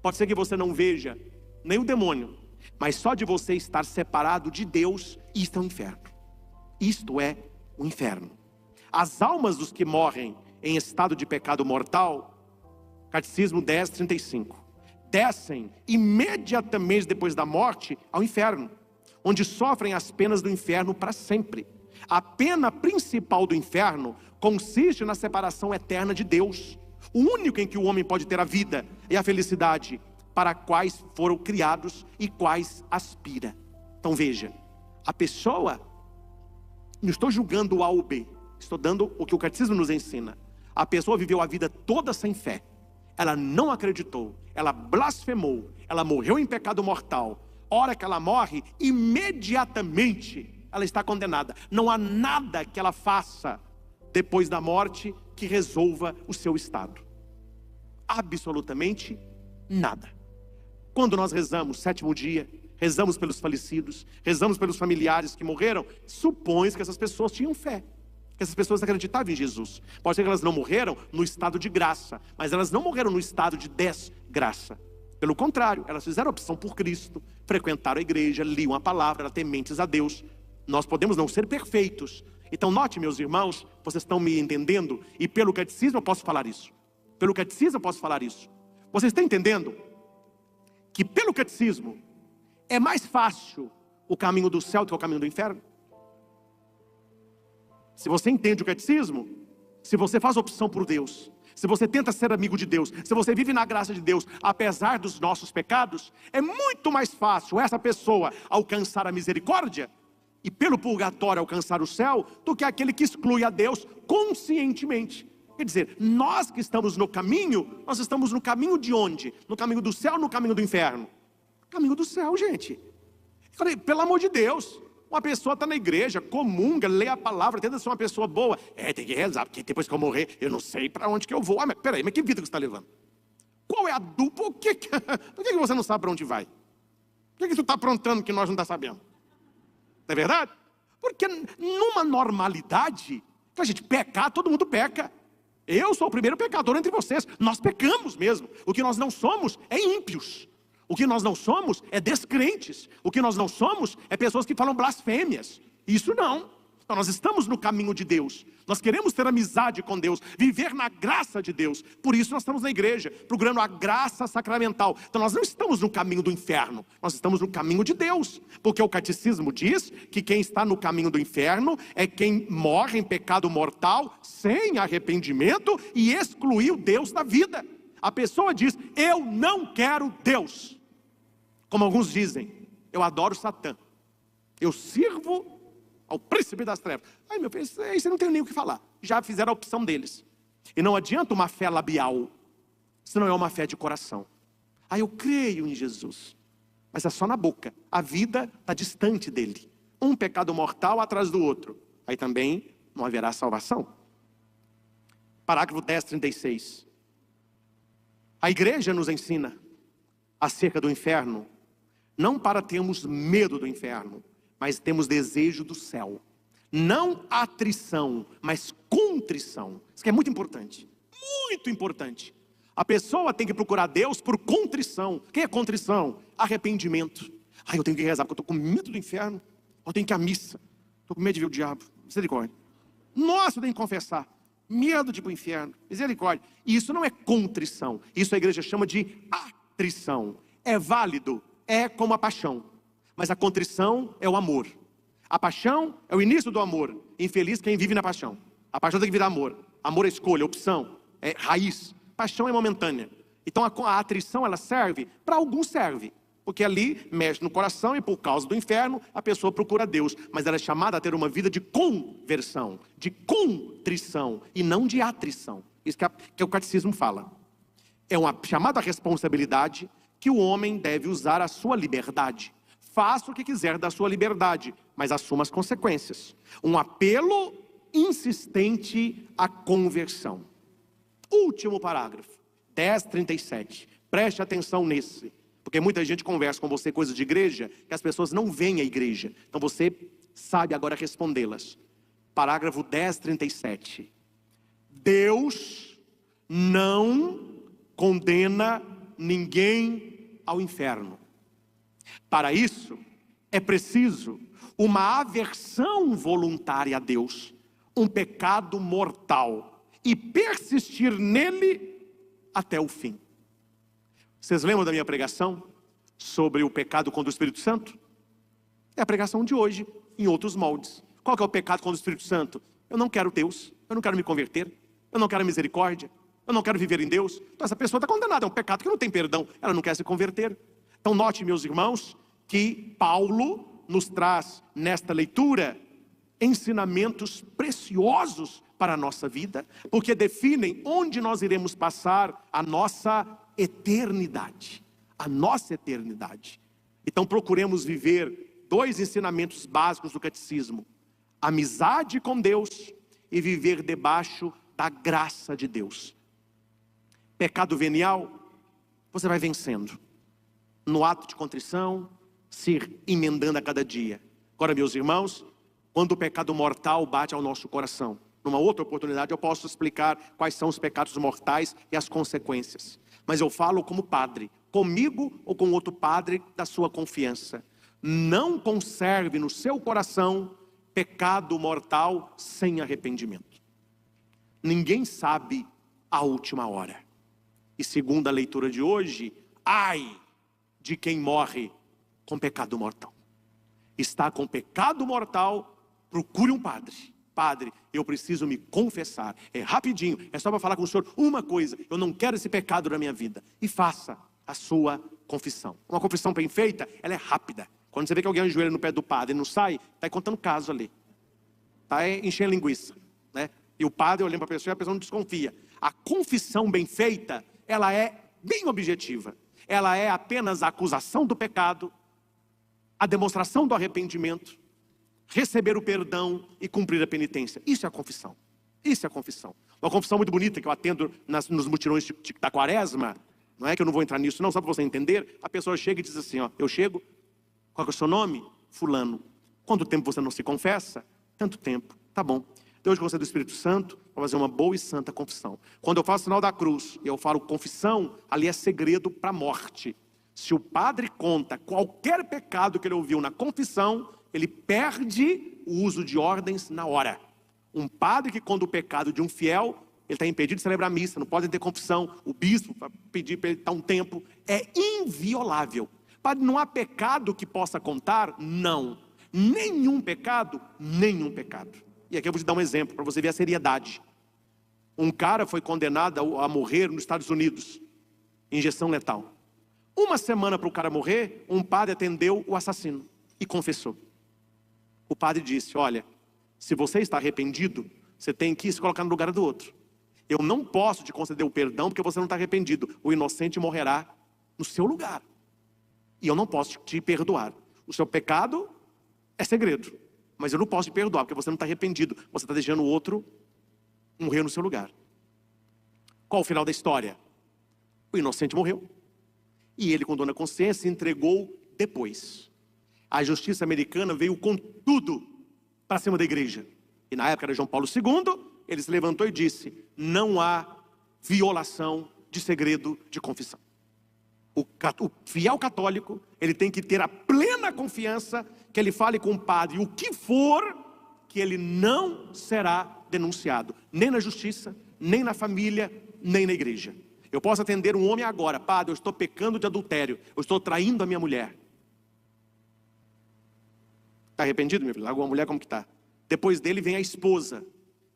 Pode ser que você não veja nem o demônio. Mas só de você estar separado de Deus, isto é o inferno. Isto é o inferno. As almas dos que morrem em estado de pecado mortal, Catecismo 1035, descem imediatamente depois da morte ao inferno, onde sofrem as penas do inferno para sempre. A pena principal do inferno consiste na separação eterna de Deus, o único em que o homem pode ter a vida e a felicidade para quais foram criados e quais aspira. Então veja, a pessoa, não estou julgando o A ou B, estou dando o que o catecismo nos ensina. A pessoa viveu a vida toda sem fé, ela não acreditou, ela blasfemou, ela morreu em pecado mortal. Hora que ela morre, imediatamente ela está condenada. Não há nada que ela faça depois da morte que resolva o seu estado. Absolutamente nada. Quando nós rezamos sétimo dia, rezamos pelos falecidos, rezamos pelos familiares que morreram, supõe-se que essas pessoas tinham fé, que essas pessoas acreditavam em Jesus. Pode ser que elas não morreram no estado de graça, mas elas não morreram no estado de desgraça. Pelo contrário, elas fizeram a opção por Cristo, frequentaram a igreja, liam a palavra, eram tementes a Deus. Nós podemos não ser perfeitos. Então note, meus irmãos, vocês estão me entendendo? E pelo catecismo eu posso falar isso. Pelo catecismo eu posso falar isso. Vocês estão entendendo que pelo catecismo é mais fácil o caminho do céu do que o caminho do inferno? Se você entende o catecismo, se você faz opção por Deus, se você tenta ser amigo de Deus, se você vive na graça de Deus, apesar dos nossos pecados, é muito mais fácil essa pessoa alcançar a misericórdia e pelo purgatório alcançar o céu, do que aquele que exclui a Deus conscientemente. Quer dizer, nós que estamos no caminho, nós estamos no caminho de onde? No caminho do céu ou no caminho do inferno? Caminho do céu, gente. Eu falei, pelo amor de Deus, uma pessoa está na igreja, comunga, lê a palavra, tenta ser uma pessoa boa. Tem que rezar, porque depois que eu morrer, eu não sei para onde que eu vou. Mas peraí, mas que vida que você está levando? Qual é a dupla? Por que você não sabe para onde vai? Por que você está aprontando que nós não estamos sabendo? Não é verdade? Porque numa normalidade, a gente pecar, todo mundo peca. Eu sou o primeiro pecador entre vocês. Nós pecamos mesmo. O que nós não somos é ímpios. O que nós não somos é descrentes. O que nós não somos é pessoas que falam blasfêmias. Isso não. Então nós estamos no caminho de Deus. Nós queremos ter amizade com Deus, viver na graça de Deus. Por isso nós estamos na igreja, procurando a graça sacramental. Então nós não estamos no caminho do inferno, nós estamos no caminho de Deus. Porque o catecismo diz que quem está no caminho do inferno é quem morre em pecado mortal, sem arrependimento, e excluiu Deus da vida. A pessoa diz, eu não quero Deus. Como alguns dizem, eu adoro Satã, eu sirvo ao príncipe das trevas. Ai meu filho, você não tem nem o que falar. Já fizeram a opção deles. E não adianta uma fé labial, se não é uma fé de coração. Eu creio em Jesus, mas é só na boca. A vida está distante dele. Um pecado mortal atrás do outro. Aí também não haverá salvação. Parágrafo 10:36. A igreja nos ensina acerca do inferno, não para termos medo do inferno, mas temos desejo do céu. Não atrição, mas contrição. Isso que é muito importante. Muito importante. A pessoa tem que procurar Deus por contrição. O que é contrição? Arrependimento. Eu tenho que rezar porque eu estou com medo do inferno. Eu tenho que ir à missa. Estou com medo de ver o diabo. Misericórdia. Nossa, eu tenho que confessar. Medo de ir para o inferno. Misericórdia. Isso não é contrição. Isso a igreja chama de atrição. É válido. É como a paixão. Mas a contrição é o amor. A paixão é o início do amor. Infeliz quem vive na paixão. A paixão tem que virar amor. Amor é escolha, opção, é raiz. Paixão é momentânea. Então a atrição ela serve, para alguns serve. Porque ali mexe no coração e por causa do inferno a pessoa procura Deus. Mas ela é chamada a ter uma vida de conversão, de contrição e não de atrição. Isso que o catecismo fala. É uma chamada responsabilidade que o homem deve usar a sua liberdade. Faça o que quiser da sua liberdade, mas assuma as consequências. Um apelo insistente à conversão. Último parágrafo, 10:37. Preste atenção nesse, porque muita gente conversa com você coisas de igreja, que as pessoas não veem a igreja. Então você sabe agora respondê-las. Parágrafo 10:37. Deus não condena ninguém ao inferno. Para isso, é preciso uma aversão voluntária a Deus, um pecado mortal, e persistir nele até o fim. Vocês lembram da minha pregação sobre o pecado contra o Espírito Santo? É a pregação de hoje, em outros moldes. Qual que é o pecado contra o Espírito Santo? Eu não quero Deus, eu não quero me converter, eu não quero misericórdia, eu não quero viver em Deus. Então essa pessoa está condenada, é um pecado que não tem perdão, ela não quer se converter. Então note, meus irmãos, que Paulo nos traz nesta leitura ensinamentos preciosos para a nossa vida, porque definem onde nós iremos passar a nossa eternidade. A nossa eternidade. Então procuremos viver dois ensinamentos básicos do catecismo: amizade com Deus e viver debaixo da graça de Deus. Pecado venial, você vai vencendo no ato de contrição, se emendando a cada dia. Agora, meus irmãos, quando o pecado mortal bate ao nosso coração, numa outra oportunidade eu posso explicar quais são os pecados mortais e as consequências. Mas eu falo como padre, comigo ou com outro padre da sua confiança. Não conserve no seu coração pecado mortal sem arrependimento. Ninguém sabe a última hora. E segundo a leitura de hoje, ai de quem morre com pecado mortal. Está com pecado mortal, procure um padre padre, eu preciso me confessar. É rapidinho, é só para falar com o senhor uma coisa: eu não quero esse pecado na minha vida. E faça a sua confissão. Uma confissão bem feita, ela é rápida. Quando você vê que alguém ajoelha no pé do padre e não sai, está contando caso ali, está enchendo linguiça, né? E o padre olhando para a pessoa não desconfia. A confissão bem feita, ela é bem objetiva. Ela é apenas a acusação do pecado, a demonstração do arrependimento, receber o perdão e cumprir a penitência. Isso é a confissão. Isso é a confissão. Uma confissão muito bonita que eu atendo nos mutirões da quaresma. Não é que eu não vou entrar nisso não, só para você entender. A pessoa chega e diz assim, ó: eu chego, qual é o seu nome? Fulano. Quanto tempo você não se confessa? Tanto tempo. Tá bom. Deus, com você do Espírito Santo, para fazer uma boa e santa confissão. Quando eu faço o sinal da cruz e eu falo confissão, ali é segredo para a morte. Se o padre conta qualquer pecado que ele ouviu na confissão, ele perde o uso de ordens na hora. Um padre que conta o pecado de um fiel, ele está impedido de celebrar a missa, não pode ter confissão. O bispo vai pedir para ele dar um tempo. É inviolável. Padre, não há pecado que possa contar? Não. Nenhum pecado, nenhum pecado. E aqui eu vou te dar um exemplo, para você ver a seriedade. Um cara foi condenado a morrer nos Estados Unidos, injeção letal. Uma semana para o cara morrer, um padre atendeu o assassino e confessou. O padre disse: olha, se você está arrependido, você tem que se colocar no lugar do outro. Eu não posso te conceder o perdão porque você não está arrependido. O inocente morrerá no seu lugar. E eu não posso te perdoar. O seu pecado é segredo, mas eu não posso te perdoar porque você não está arrependido. Você está deixando o outro morrer no seu lugar. Qual o final da história? O inocente morreu. E ele, com dor na consciência, se entregou depois. A justiça americana veio com tudo para cima da igreja. E na época era João Paulo II, ele se levantou e disse: não há violação de segredo de confissão. O fiel católico, ele tem que ter a plena confiança que ele fale com o padre o que for, que ele não será denunciado, nem na justiça, nem na família, nem na igreja. Eu posso atender um homem agora: padre, eu estou pecando de adultério, eu estou traindo a minha mulher. Está arrependido, meu filho? Largou a mulher, como que está? Depois dele vem a esposa.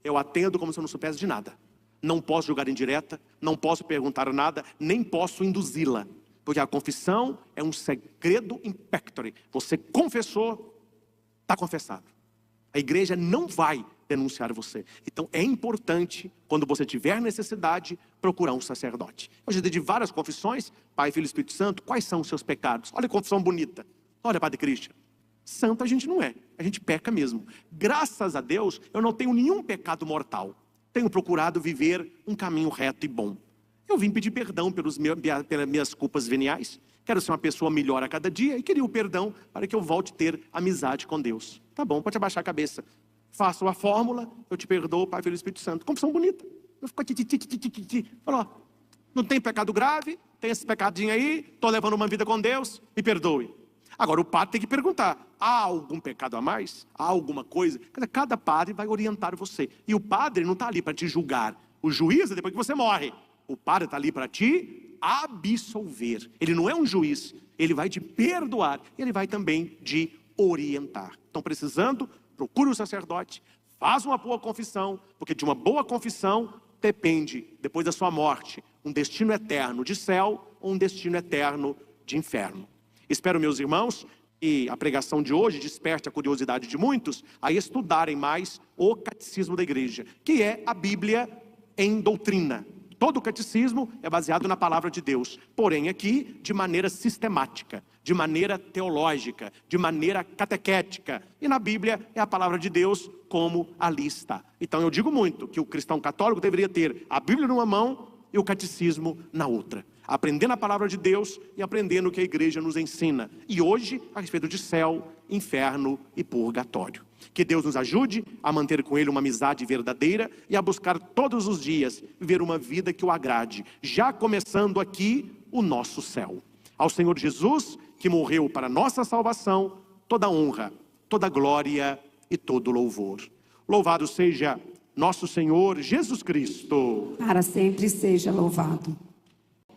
Eu atendo como se eu não soubesse de nada. Não posso julgar indireta, não posso perguntar nada, nem posso induzi-la. Porque a confissão é um segredo impectore. Você confessou, está confessado. A igreja não vai denunciar você. Então é importante, quando você tiver necessidade, procurar um sacerdote. Eu já dei várias confissões, Pai, Filho e Espírito Santo. Quais são os seus pecados? Olha a confissão bonita. Olha, Padre Cristian, santo a gente não é, a gente peca mesmo. Graças a Deus, eu não tenho nenhum pecado mortal. Tenho procurado viver um caminho reto e bom. Eu vim pedir perdão pelas minhas culpas veniais. Quero ser uma pessoa melhor a cada dia e queria o perdão para que eu volte a ter amizade com Deus. Tá bom, pode abaixar a cabeça. Faço a fórmula, eu te perdoo, Pai, Filho e Espírito Santo. Confissão bonita. Eu fico falou: não tem pecado grave, tem esse pecadinho aí, estou levando uma vida com Deus, me perdoe. Agora o padre tem que perguntar: há algum pecado a mais? Há alguma coisa? Cada padre vai orientar você. E o padre não está ali para te julgar. O juiz é depois que você morre. O padre está ali para te absolver. Ele não é um juiz, ele vai te perdoar. E ele vai também te orientar. Estão precisando? Procure um sacerdote, faz uma boa confissão, porque de uma boa confissão depende, depois da sua morte, um destino eterno de céu ou um destino eterno de inferno. Espero, meus irmãos, que a pregação de hoje desperte a curiosidade de muitos a estudarem mais o catecismo da igreja, que é a Bíblia em doutrina. Todo o catecismo é baseado na palavra de Deus, porém aqui de maneira sistemática, de maneira teológica, de maneira catequética. E na Bíblia é a palavra de Deus como ali está. Então eu digo muito que o cristão católico deveria ter a Bíblia numa mão e o catecismo na outra. Aprendendo a palavra de Deus e aprendendo o que a igreja nos ensina. E hoje a respeito de céu, inferno e purgatório. Que Deus nos ajude a manter com Ele uma amizade verdadeira e a buscar todos os dias viver uma vida que o agrade, já começando aqui o nosso céu. Ao Senhor Jesus, que morreu para nossa salvação, toda honra, toda glória e todo louvor. Louvado seja nosso Senhor Jesus Cristo. Para sempre seja louvado.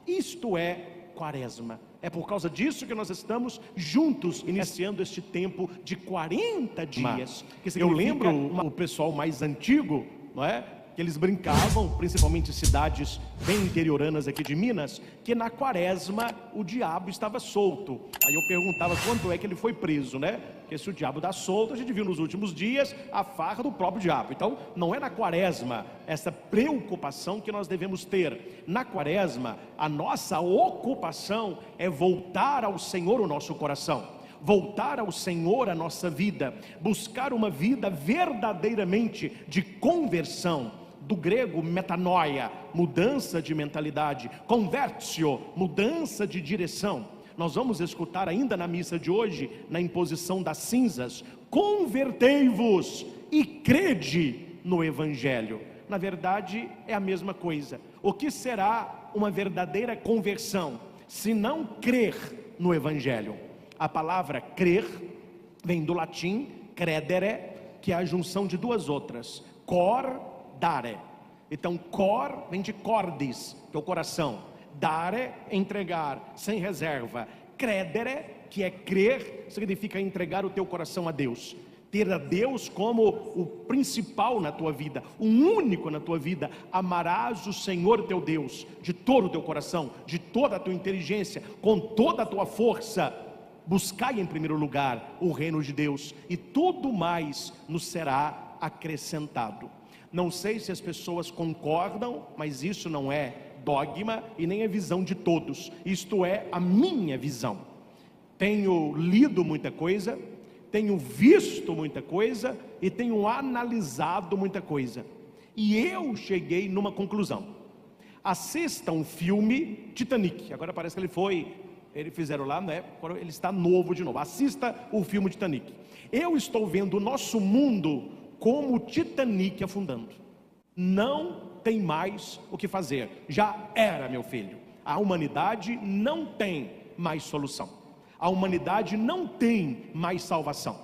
Isto é quaresma. É por causa disso que nós estamos juntos, iniciando este tempo de 40 dias. Eu lembro o pessoal mais antigo, não é? Que eles brincavam, principalmente em cidades bem interioranas aqui de Minas, que na quaresma o diabo estava solto. Aí eu perguntava quanto é que ele foi preso, né? Porque se o diabo está solto, a gente viu nos últimos dias a farra do próprio diabo. Então não é na quaresma essa preocupação que nós devemos ter. Na quaresma, a nossa ocupação é voltar ao Senhor o nosso coração, voltar ao Senhor a nossa vida, buscar uma vida verdadeiramente de conversão. Do grego metanoia, mudança de mentalidade, convertio, mudança de direção. Nós vamos escutar ainda na missa de hoje, na imposição das cinzas: convertei-vos e crede no Evangelho. Na verdade é a mesma coisa. O que será uma verdadeira conversão, se não crer no Evangelho? A palavra crer vem do latim credere, que é a junção de duas outras, cor, dare. Então cor vem de cordis, que é o coração. Dare, entregar, sem reserva. Credere, que é crer, significa entregar o teu coração a Deus. Ter a Deus como o principal na tua vida, o único na tua vida. Amarás o Senhor teu Deus de todo o teu coração, de toda a tua inteligência, com toda a tua força. Buscai em primeiro lugar o reino de Deus, e tudo mais nos será acrescentado. Não sei se as pessoas concordam, mas isso não é dogma e nem é visão de todos. Isto é a minha visão. Tenho lido muita coisa, tenho visto muita coisa e tenho analisado muita coisa. E eu cheguei numa conclusão. Assista um filme Titanic. Agora parece que eles fizeram lá, né? Ele está novo de novo. Assista o filme Titanic. Eu estou vendo o nosso mundo como o Titanic afundando. Não tem mais o que fazer. Já era, meu filho. A humanidade não tem mais solução. A humanidade não tem mais salvação.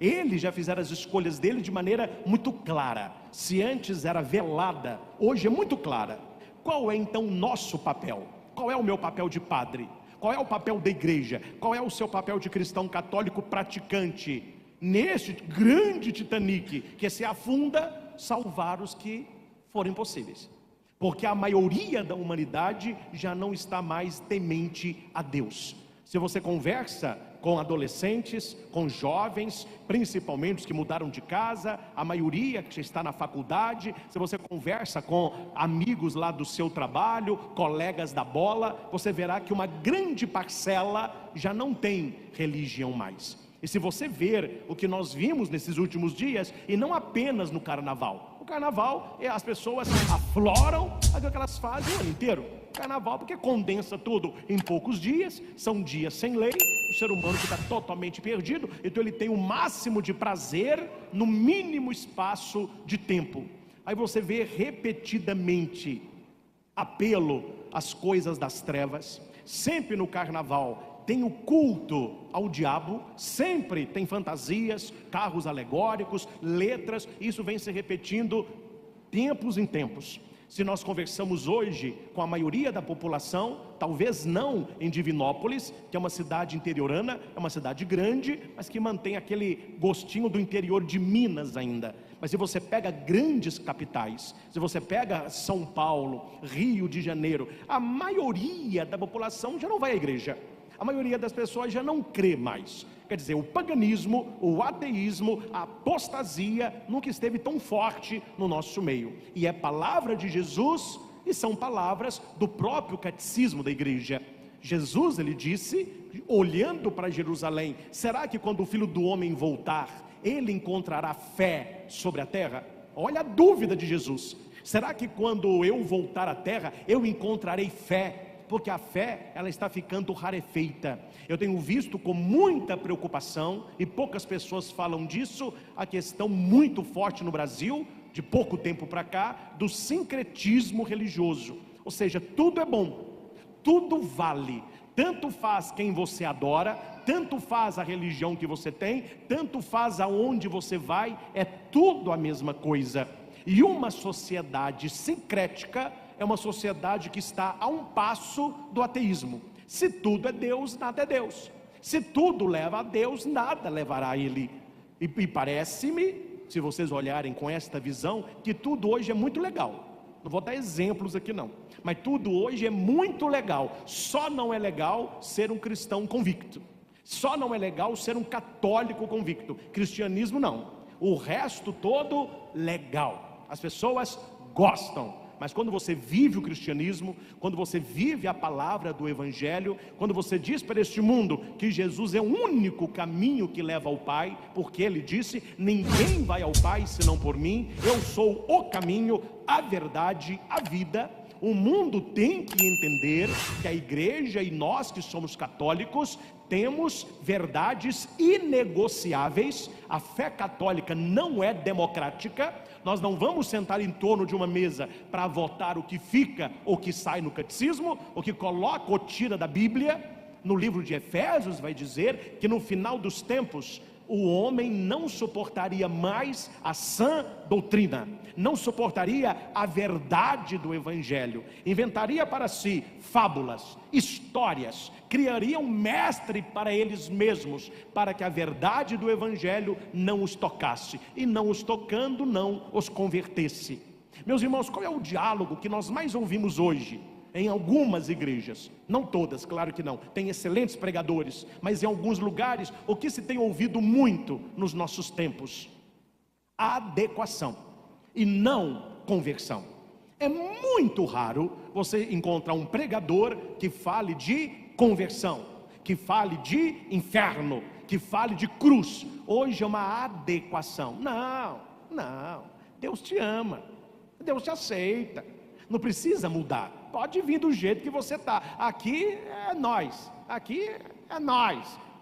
Eles já fizeram as escolhas dele de maneira muito clara. Se antes era velada, hoje é muito clara. Qual é então o nosso papel? Qual é o meu papel de padre? Qual é o papel da igreja? Qual é o seu papel de cristão católico praticante? Neste grande Titanic que se afunda, salvar os que forem possíveis. Porque a maioria da humanidade já não está mais temente a Deus. Se você conversa com adolescentes, com jovens, principalmente os que mudaram de casa, a maioria que já está na faculdade, se você conversa com amigos lá do seu trabalho, colegas da bola, você verá que uma grande parcela já não tem religião mais. E se você ver o que nós vimos nesses últimos dias, e não apenas no carnaval. O carnaval, as pessoas afloram aquilo que elas fazem o ano inteiro. Carnaval porque condensa tudo em poucos dias, são dias sem lei, o ser humano fica totalmente perdido, então ele tem o máximo de prazer no mínimo espaço de tempo. Aí você vê repetidamente apelo às coisas das trevas. Sempre no carnaval tem o culto ao diabo, sempre tem fantasias, carros alegóricos, letras. Isso vem se repetindo tempos em tempos. Se nós conversamos hoje com a maioria da população, talvez não em Divinópolis, que é uma cidade interiorana, é uma cidade grande, mas que mantém aquele gostinho do interior de Minas ainda. Mas se você pega grandes capitais, se você pega São Paulo, Rio de Janeiro, a maioria da população já não vai à igreja. A maioria das pessoas já não crê mais. Quer dizer, o paganismo, o ateísmo, a apostasia nunca esteve tão forte no nosso meio. E é palavra de Jesus e são palavras do próprio catecismo da igreja. Jesus, ele disse, olhando para Jerusalém: será que quando o Filho do Homem voltar, ele encontrará fé sobre a terra? Olha a dúvida de Jesus. Será que quando eu voltar à terra, eu encontrarei fé? Porque a fé, ela está ficando rarefeita. Eu tenho visto com muita preocupação, e poucas pessoas falam disso, a questão muito forte no Brasil, de pouco tempo para cá, do sincretismo religioso. Ou seja, tudo é bom, tudo vale, tanto faz quem você adora, tanto faz a religião que você tem, tanto faz aonde você vai, é tudo a mesma coisa. E uma sociedade sincrética é uma sociedade que está a um passo do ateísmo. Se tudo é Deus, nada é Deus. Se tudo leva a Deus, nada levará a Ele. E parece-me, se vocês olharem com esta visão, que tudo hoje é muito legal. Não vou dar exemplos aqui não, mas tudo hoje é muito legal. Só não é legal ser um cristão convicto. Só não é legal ser um católico convicto. Cristianismo não. O resto todo, legal. As pessoas gostam. Mas quando você vive o cristianismo, quando você vive a palavra do evangelho, quando você diz para este mundo que Jesus é o único caminho que leva ao Pai, porque Ele disse: ninguém vai ao Pai senão por mim, eu sou o caminho, a verdade, a vida. O mundo tem que entender que a igreja e nós que somos católicos temos verdades inegociáveis. A fé católica não é democrática. Nós não vamos sentar em torno de uma mesa para votar o que fica ou que sai no catecismo, o que coloca ou tira da Bíblia. No livro de Efésios vai dizer que no final dos tempos o homem não suportaria mais a sã doutrina, não suportaria a verdade do evangelho, inventaria para si fábulas, histórias, criaria um mestre para eles mesmos, para que a verdade do evangelho não os tocasse, e não os tocando, não os convertesse. Meus irmãos, qual é o diálogo que nós mais ouvimos hoje? Em algumas igrejas, não todas, claro que não, tem excelentes pregadores, mas em alguns lugares, o que se tem ouvido muito nos nossos tempos? Adequação e não conversão. É muito raro você encontrar um pregador que fale de conversão, que fale de inferno, que fale de cruz. Hoje é uma adequação. Não, Deus te ama, Deus te aceita, não precisa mudar. Pode vir do jeito que você está. Aqui é nós,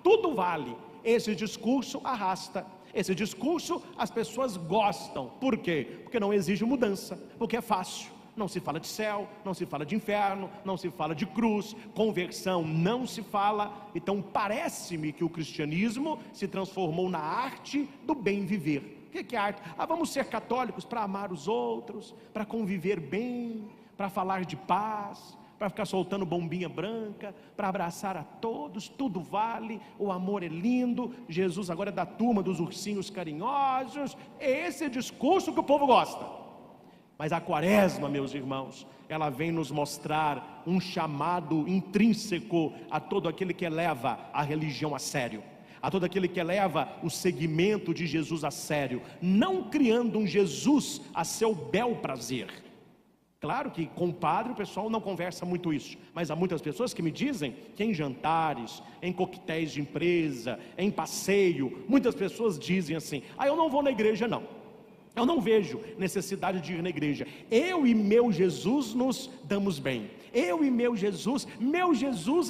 tudo vale. Esse discurso arrasta, esse discurso as pessoas gostam. Por quê? Porque não exige mudança, porque é fácil. Não se fala de céu, não se fala de inferno, não se fala de cruz, conversão não se fala. Então parece-me que o cristianismo se transformou na arte do bem viver. O que é arte? Vamos ser católicos para amar os outros, para conviver bem, para falar de paz, para ficar soltando bombinha branca, para abraçar a todos, tudo vale, o amor é lindo, Jesus agora é da turma dos ursinhos carinhosos. Esse é o discurso que o povo gosta. Mas a quaresma, meus irmãos, ela vem nos mostrar um chamado intrínseco a todo aquele que eleva a religião a sério, a todo aquele que eleva o seguimento de Jesus a sério, não criando um Jesus a seu bel prazer. Claro que com o padre o pessoal não conversa muito isso, mas há muitas pessoas que me dizem que em jantares, em coquetéis de empresa, em passeio, muitas pessoas dizem assim: eu não vou na igreja não, eu não vejo necessidade de ir na igreja, eu e meu Jesus nos damos bem, eu e meu Jesus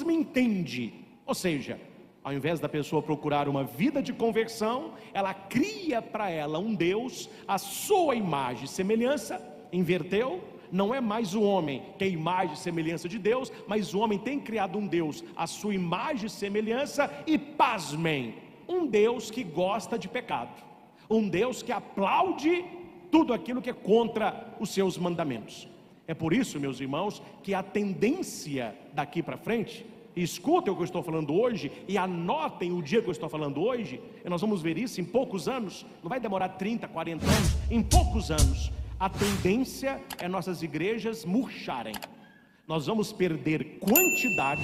me entende. Ou seja, ao invés da pessoa procurar uma vida de conversão, ela cria para ela um Deus à sua imagem e semelhança. Inverteu. Não é mais o homem que é a imagem e semelhança de Deus, mas o homem tem criado um Deus à sua imagem e semelhança, e pasmem, um Deus que gosta de pecado, um Deus que aplaude tudo aquilo que é contra os seus mandamentos. É por isso, meus irmãos, que a tendência daqui para frente, escutem o que eu estou falando hoje e anotem o dia que eu estou falando hoje, e nós vamos ver isso em poucos anos, não vai demorar 30, 40 anos, em poucos anos. A tendência é nossas igrejas murcharem. Nós vamos perder quantidade,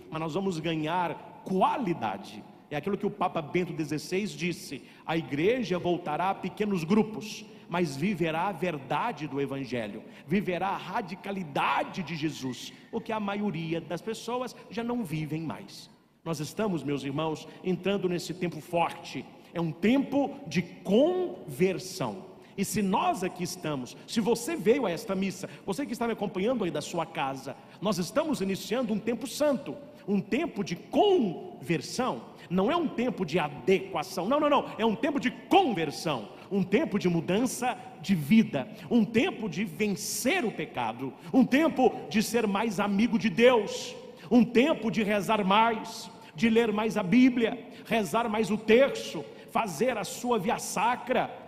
mas nós vamos ganhar qualidade. É aquilo que o Papa Bento XVI disse: a igreja voltará a pequenos grupos, mas viverá a verdade do evangelho, viverá a radicalidade de Jesus, o que a maioria das pessoas já não vivem mais. Nós estamos, meus irmãos, entrando nesse tempo forte. É um tempo de conversão. E se nós aqui estamos, se você veio a esta missa, você que está me acompanhando aí da sua casa, nós estamos iniciando um tempo santo, um tempo de conversão. Não é um tempo de adequação, não, é um tempo de conversão, um tempo de mudança de vida, um tempo de vencer o pecado, um tempo de ser mais amigo de Deus, um tempo de rezar mais, de ler mais a Bíblia, rezar mais o terço, fazer a sua via sacra.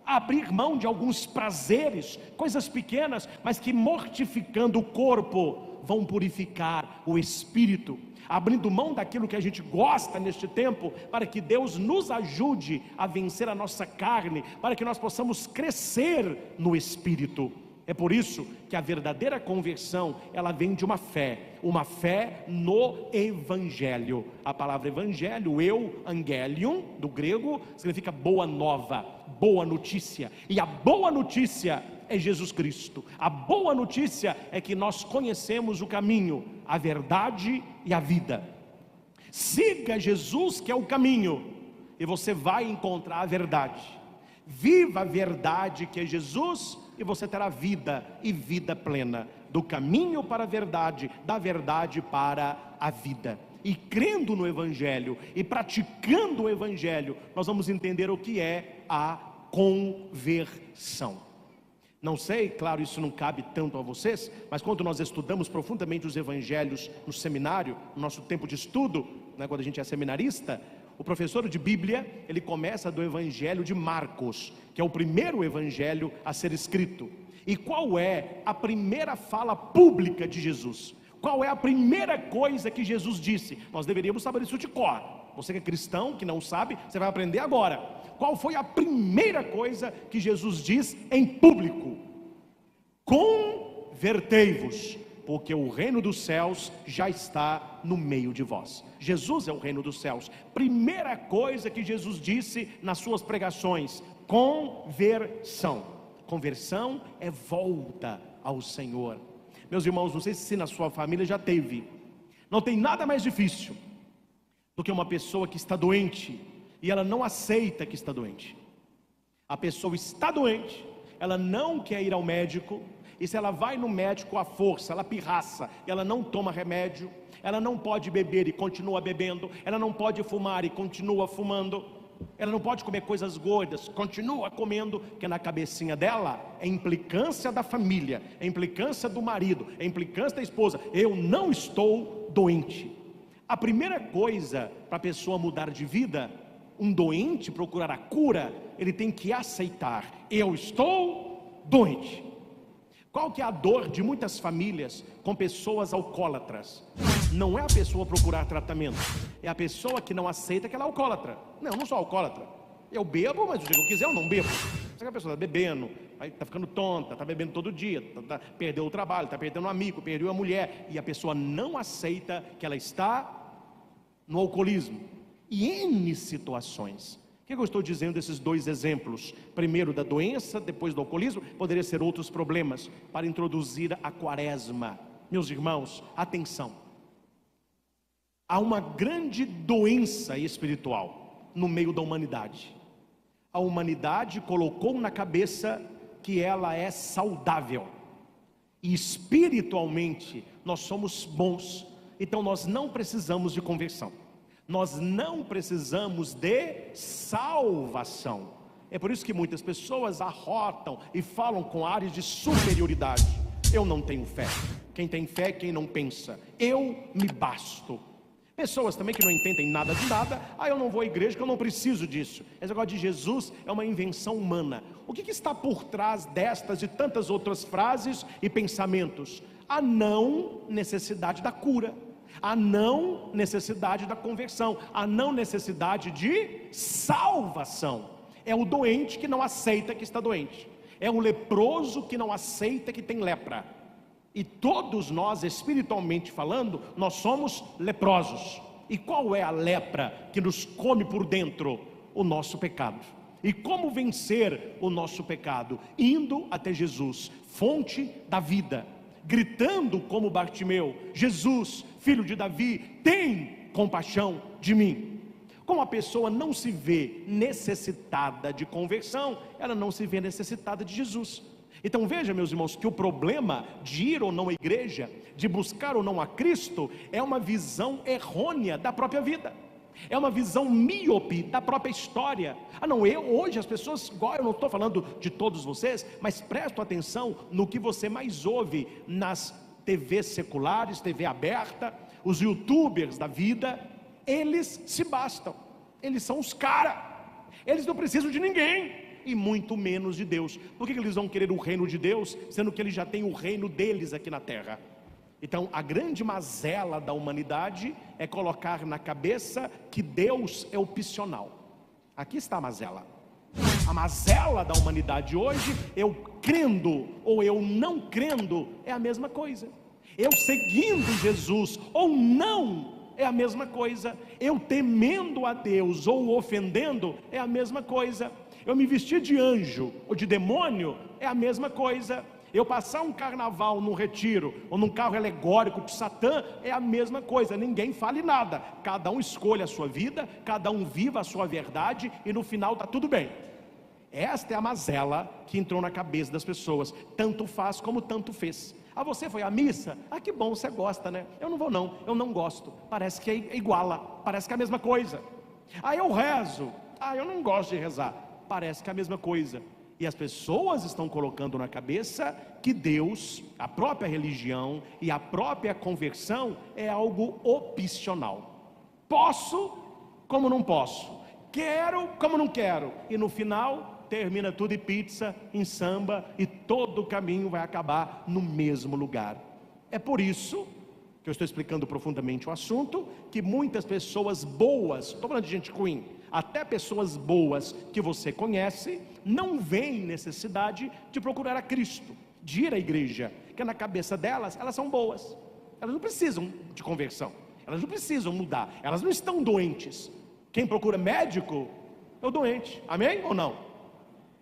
abrir mão de alguns prazeres, coisas pequenas, mas que mortificando o corpo, vão purificar o espírito, abrindo mão daquilo que a gente gosta neste tempo, para que Deus nos ajude a vencer a nossa carne, para que nós possamos crescer no espírito. É por isso que a verdadeira conversão, ela vem de uma fé no Evangelho. A palavra Evangelho, angelion, do grego, significa boa nova, boa notícia. E a boa notícia é Jesus Cristo. A boa notícia é que nós conhecemos o caminho, a verdade e a vida. Siga Jesus, que é o caminho, e você vai encontrar a verdade. Viva a verdade, que é Jesus, e você terá vida, e vida plena. Do caminho para a verdade, da verdade para a vida. E crendo no Evangelho e praticando o Evangelho, nós vamos entender o que é a conversão. Não sei, claro, isso não cabe tanto a vocês, mas quando nós estudamos profundamente os Evangelhos no seminário, no nosso tempo de estudo, né, quando a gente é seminarista, o professor de Bíblia, ele começa do Evangelho de Marcos, que é o primeiro evangelho a ser escrito. E qual é a primeira fala pública de Jesus? Qual é a primeira coisa que Jesus disse? Nós deveríamos saber isso de cor. Você que é cristão, que não sabe, você vai aprender agora. Qual foi a primeira coisa que Jesus diz em público? Convertei-vos, porque o reino dos céus já está no meio de vós. Jesus é o reino dos céus. Primeira coisa que Jesus disse nas suas pregações: conversão. Conversão é volta ao Senhor. Meus irmãos, não sei se na sua família já teve, não tem nada mais difícil do que uma pessoa que está doente e ela não aceita que está doente. A pessoa está doente, ela não quer ir ao médico, e se ela vai no médico à força, ela pirraça, ela não toma remédio, ela não pode beber e continua bebendo, ela não pode fumar e continua fumando, ela não pode comer coisas gordas, continua comendo, porque na cabecinha dela é implicância da família, é implicância do marido, é implicância da esposa: eu não estou doente. A primeira coisa para a pessoa mudar de vida, um doente procurar a cura, ele tem que aceitar: eu estou doente. Qual que é a dor de muitas famílias com pessoas alcoólatras? Não é a pessoa procurar tratamento, é a pessoa que não aceita que ela é alcoólatra. Não, eu não sou alcoólatra, eu bebo, mas o dia que eu quiser eu não bebo. Só que a pessoa está bebendo, está ficando tonta, está bebendo todo dia, perdeu o trabalho, está perdendo um amigo, perdeu a mulher, e a pessoa não aceita que ela está no alcoolismo. E N situações. O que eu estou dizendo desses dois exemplos? Primeiro da doença, depois do alcoolismo. Poderia ser outros problemas, para introduzir a quaresma. Meus irmãos, atenção. Há uma grande doença espiritual no meio da humanidade. A humanidade colocou na cabeça que ela é saudável, e espiritualmente nós somos bons, então nós não precisamos de conversão, nós não precisamos de salvação. É por isso que muitas pessoas arrotam e falam com ares de superioridade: eu não tenho fé. Quem tem fé é quem não pensa, eu me basto. Pessoas também que não entendem nada de nada: eu não vou à igreja porque eu não preciso disso. Esse negócio de Jesus é uma invenção humana. O que está por trás destas e tantas outras frases e pensamentos? A não necessidade da cura, a não necessidade da conversão, a não necessidade de salvação. É o doente que não aceita que está doente, é o leproso que não aceita que tem lepra. E todos nós, espiritualmente falando, nós somos leprosos. E qual é a lepra que nos come por dentro? O nosso pecado. E como vencer o nosso pecado? Indo até Jesus, fonte da vida, gritando como Bartimeu: Jesus, filho de Davi, tem compaixão de mim. Como a pessoa não se vê necessitada de conversão, ela não se vê necessitada de Jesus. Então veja, meus irmãos, que o problema de ir ou não à igreja, de buscar ou não a Cristo, é uma visão errônea da própria vida, é uma visão míope da própria história. Hoje as pessoas, eu não estou falando de todos vocês, mas prestem atenção no que você mais ouve nas TVs seculares, TV aberta, os youtubers da vida. Eles se bastam, eles são os caras, eles não precisam de ninguém. e muito menos de Deus. Por que eles vão querer o reino de Deus, sendo que eles já têm o reino deles aqui na terra? Então, a grande mazela da humanidade é colocar na cabeça que Deus é opcional. Aqui está a mazela. A mazela da humanidade hoje, eu crendo ou eu não crendo, é a mesma coisa. Eu seguindo Jesus ou não, é a mesma coisa. Eu temendo a Deus ou ofendendo, é a mesma coisa. Eu me vestir de anjo ou de demônio, é a mesma coisa. Eu passar um carnaval num retiro ou num carro alegórico de Satã, é a mesma coisa. Ninguém fale nada, cada um escolha a sua vida, cada um viva a sua verdade, e no final está tudo bem. Esta é a mazela que entrou na cabeça das pessoas. Tanto faz como tanto fez. Ah, você foi à missa? Ah, que bom, você gosta, né? Eu não vou não, eu não gosto. Parece que é iguala, parece que é a mesma coisa. Ah, eu rezo. Ah, eu não gosto de rezar. Parece que é a mesma coisa. E as pessoas estão colocando na cabeça que Deus, a própria religião e a própria conversão é algo opcional. Posso como não posso, quero como não quero, e no final termina tudo em pizza, em samba, e todo o caminho vai acabar no mesmo lugar. É por isso que eu estou explicando profundamente o assunto, que muitas pessoas boas, estou falando de gente ruim, até pessoas boas que você conhece, não veem necessidade de procurar a Cristo, de ir à igreja, porque na cabeça delas, elas são boas, elas não precisam de conversão, elas não precisam mudar, elas não estão doentes. Quem procura médico é o doente, amém ou não?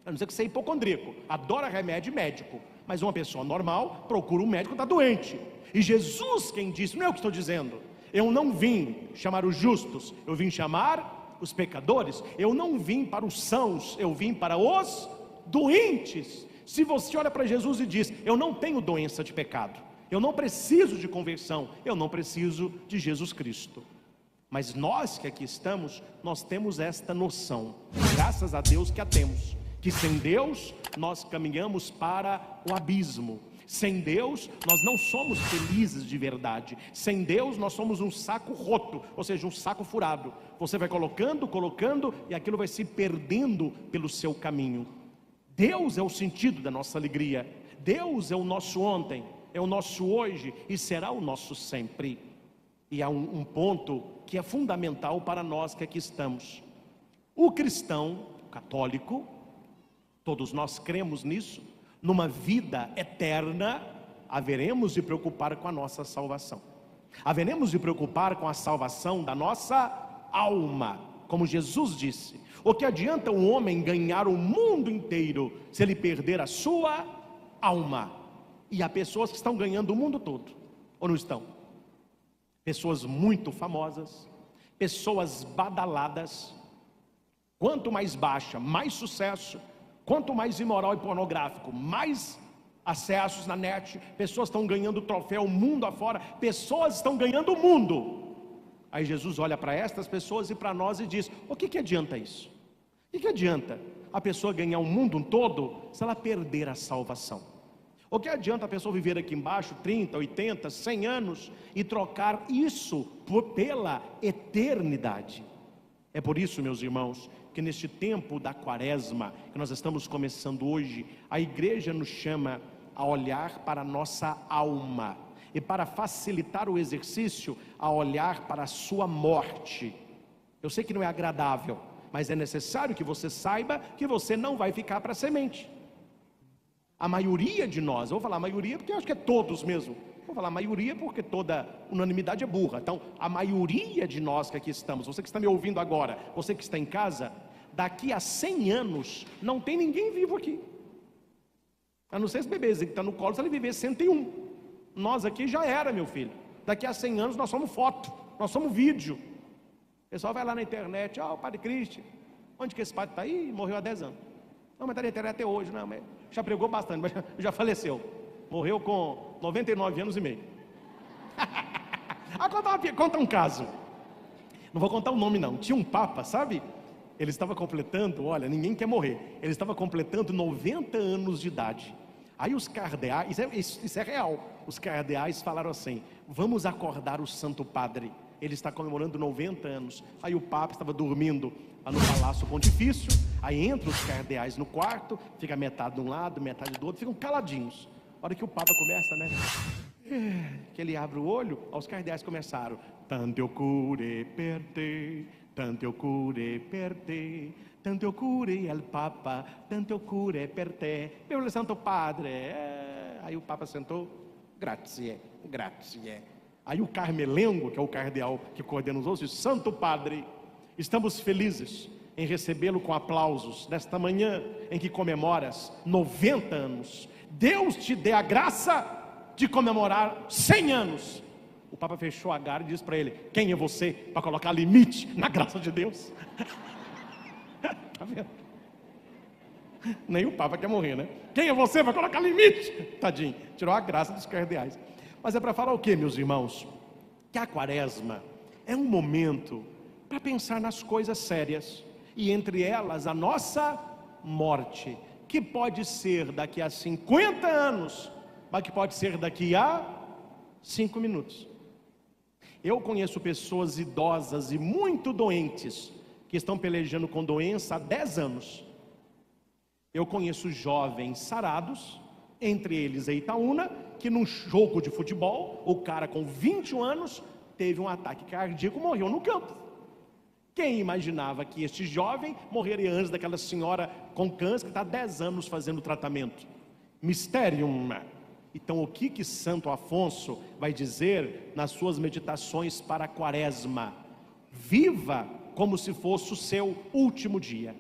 A não ser que você é hipocondríaco, adora remédio e médico, mas uma pessoa normal procura um médico, está doente. E Jesus quem disse, não é eu que estou dizendo, eu não vim chamar os justos, eu vim chamar os pecadores. Eu não vim para os sãos, eu vim para os doentes. Se você olha para Jesus e diz, eu não tenho doença de pecado, eu não preciso de conversão, eu não preciso de Jesus Cristo. Mas nós que aqui estamos, nós temos esta noção, graças a Deus que a temos, que sem Deus nós caminhamos para o abismo. Sem Deus nós não somos felizes de verdade. Sem Deus nós somos um saco roto, ou seja, um saco furado. Você vai colocando e aquilo vai se perdendo pelo seu caminho. Deus é o sentido da nossa alegria. Deus é o nosso ontem, é o nosso hoje e será o nosso sempre. E há um ponto que é fundamental para nós que aqui estamos. O cristão, o católico, todos nós cremos nisso, numa vida eterna, haveremos de preocupar com a nossa salvação. Haveremos de preocupar com a salvação da nossa alma. Como Jesus disse, o que adianta um homem ganhar o mundo inteiro, se ele perder a sua alma? E há pessoas que estão ganhando o mundo todo, ou não estão? Pessoas muito famosas, pessoas badaladas. Quanto mais baixa, mais sucesso. Quanto mais imoral e pornográfico, mais acessos na net, pessoas estão ganhando troféu mundo afora, pessoas estão ganhando o mundo. Aí Jesus olha para estas pessoas e para nós e diz, o que adianta isso? O que adianta a pessoa ganhar o mundo todo, se ela perder a salvação? O que adianta a pessoa viver aqui embaixo 30, 80, 100 anos e trocar isso pela eternidade? É por isso, meus irmãos, que neste tempo da quaresma, que nós estamos começando hoje, a igreja nos chama a olhar para a nossa alma, e para facilitar o exercício, a olhar para a sua morte. Eu sei que não é agradável, mas é necessário que você saiba que você não vai ficar para a semente. A maioria de nós, eu vou falar maioria porque eu acho que é todos mesmo, vou falar maioria porque toda unanimidade é burra. Então, a maioria de nós que aqui estamos, você que está me ouvindo agora, você que está em casa, daqui a 100 anos, não tem ninguém vivo aqui. A não ser esse bebezinho que está no colo, se ele viver 101. Nós aqui já era, meu filho. Daqui a 100 anos nós somos foto, nós somos vídeo. O pessoal vai lá na internet, o Padre Cristian, onde que esse padre está aí? Morreu há 10 anos. Não, mas está na internet até hoje, não, mas já pregou bastante, mas já faleceu. Morreu com 99 anos e meio. Conta um caso. Não vou contar o nome não. Tinha um papa, sabe? Ele estava completando, olha, ninguém quer morrer. Ele estava completando 90 anos de idade. Aí os cardeais, isso é real. Os cardeais falaram assim, vamos acordar o Santo Padre. Ele está comemorando 90 anos. Aí o Papa estava dormindo lá no Palácio Pontifício. Aí entra os cardeais no quarto, fica metade de um lado, metade do outro, ficam caladinhos. A hora que o Papa começa, né? Que ele abre o olho, os cardeais começaram. Tanto cure per te, tanto cure per te, tanto cure el Papa, tanto cure per te. Meu Santo Padre. Aí o Papa sentou, grazie, grazie. Aí o Carmelengo, que é o cardeal que coordena os outros, disse: Santo Padre, estamos felizes em recebê-lo com aplausos nesta manhã em que comemoras 90 anos. Deus te dê a graça de comemorar 100 anos. O Papa fechou a cara e disse para ele: quem é você para colocar limite na graça de Deus? Tá vendo? Nem o Papa quer morrer, né? Quem é você para colocar limite? Tadinho, tirou a graça dos cardeais. Mas é para falar o que, meus irmãos? Que a quaresma é um momento para pensar nas coisas sérias, e entre elas a nossa morte, que pode ser daqui a 50 anos, mas que pode ser daqui a 5 minutos. Eu conheço pessoas idosas e muito doentes que estão pelejando com doença há 10 anos. Eu conheço jovens sarados, entre eles a Itaúna, que num jogo de futebol, o cara com 21 anos teve um ataque cardíaco e morreu no campo. Quem imaginava que este jovem morreria antes daquela senhora com câncer que está há 10 anos fazendo tratamento? Mysterium. Então o que Santo Afonso vai dizer nas suas meditações para a quaresma? Viva como se fosse o seu último dia.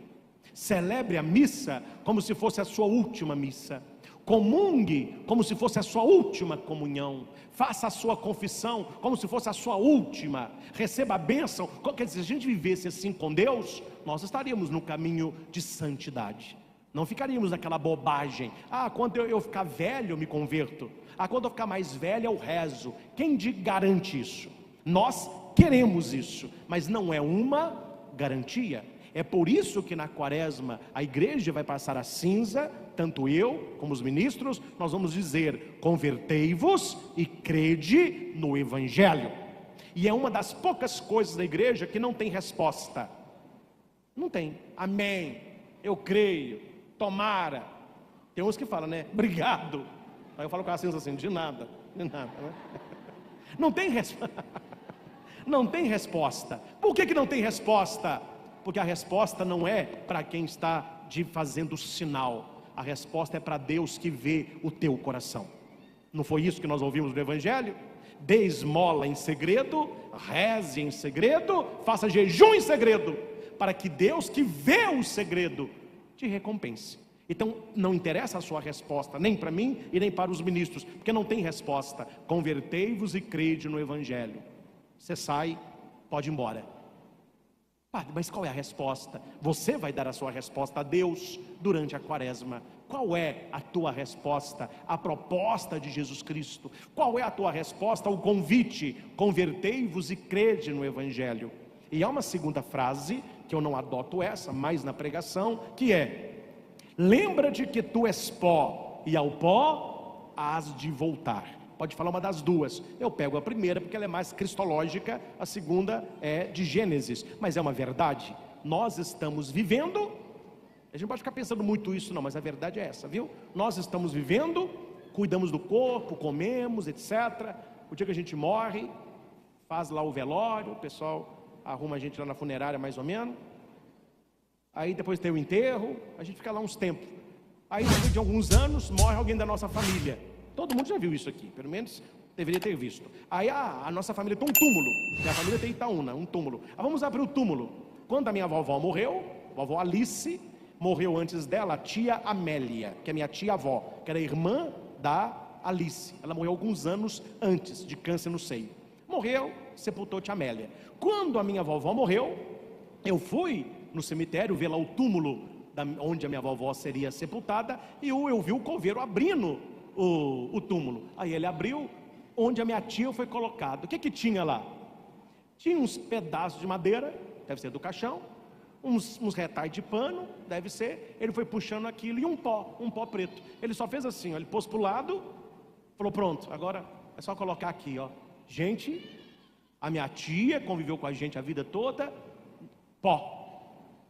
Celebre a missa como se fosse a sua última missa. Comungue como se fosse a sua última comunhão. Faça a sua confissão como se fosse a sua última. Receba a bênção. Quer dizer, se a gente vivesse assim com Deus, nós estaríamos no caminho de santidade. Não ficaríamos naquela bobagem: quando eu ficar velho eu me converto, quando eu ficar mais velho eu rezo. Quem garante isso? Nós queremos isso, mas não é uma garantia. É por isso que na quaresma a igreja vai passar a cinza. Tanto eu como os ministros, nós vamos dizer: convertei-vos e crede no Evangelho. E é uma das poucas coisas da igreja que não tem resposta. Não tem. Amém, eu creio, tomara. Tem uns que falam, né? Obrigado. Aí eu falo com a cinza assim: de nada, né? Não tem resposta. Não tem resposta. Por que não tem resposta? Porque a resposta não é para quem está fazendo sinal. A resposta é para Deus que vê o teu coração. Não foi isso que nós ouvimos no Evangelho? Dê esmola em segredo, reze em segredo, faça jejum em segredo, para que Deus que vê o segredo te recompense. Então não interessa a sua resposta, nem para mim e nem para os ministros, porque não tem resposta. Convertei-vos e crede no Evangelho. Você sai, pode ir embora. Padre, mas qual é a resposta? Você vai dar a sua resposta a Deus durante a quaresma. Qual é a tua resposta à proposta de Jesus Cristo? Qual é a tua resposta ao convite? Convertei-vos e crede no Evangelho. E há uma segunda frase, que eu não adoto essa, mais na pregação, que é: lembra-te que tu és pó, e ao pó hás de voltar. Pode falar uma das duas. Eu pego a primeira porque ela é mais cristológica, a segunda é de Gênesis, mas é uma verdade. Nós estamos vivendo, a gente não pode ficar pensando muito isso não, mas a verdade é essa, viu? Nós estamos vivendo, cuidamos do corpo, comemos, etc. O dia que a gente morre, faz lá o velório, o pessoal arruma a gente lá na funerária mais ou menos. Aí depois tem o enterro, a gente fica lá uns tempos. Aí depois de alguns anos morre alguém da nossa família. Todo mundo já viu isso aqui, pelo menos deveria ter visto. Aí a nossa família tem um túmulo, e a família tem Itaúna, um túmulo. Vamos abrir o túmulo. Quando a minha vovó morreu, a vovó Alice, morreu antes dela a tia Amélia, que é minha tia-avó, que era irmã da Alice. Ela morreu alguns anos antes, de câncer no seio. Morreu, sepultou tia Amélia. Quando a minha vovó morreu, eu fui no cemitério ver lá o túmulo onde a minha vovó seria sepultada, e eu vi o coveiro abrindo o túmulo. Aí ele abriu onde a minha tia foi colocada. O que tinha lá? Tinha uns pedaços de madeira, deve ser do caixão, uns retais de pano, deve ser. Ele foi puxando aquilo e um pó preto. Ele só fez assim, ó, ele pôs para o lado, falou: pronto, agora é só colocar aqui, ó. Gente, a minha tia conviveu com a gente a vida toda, pó.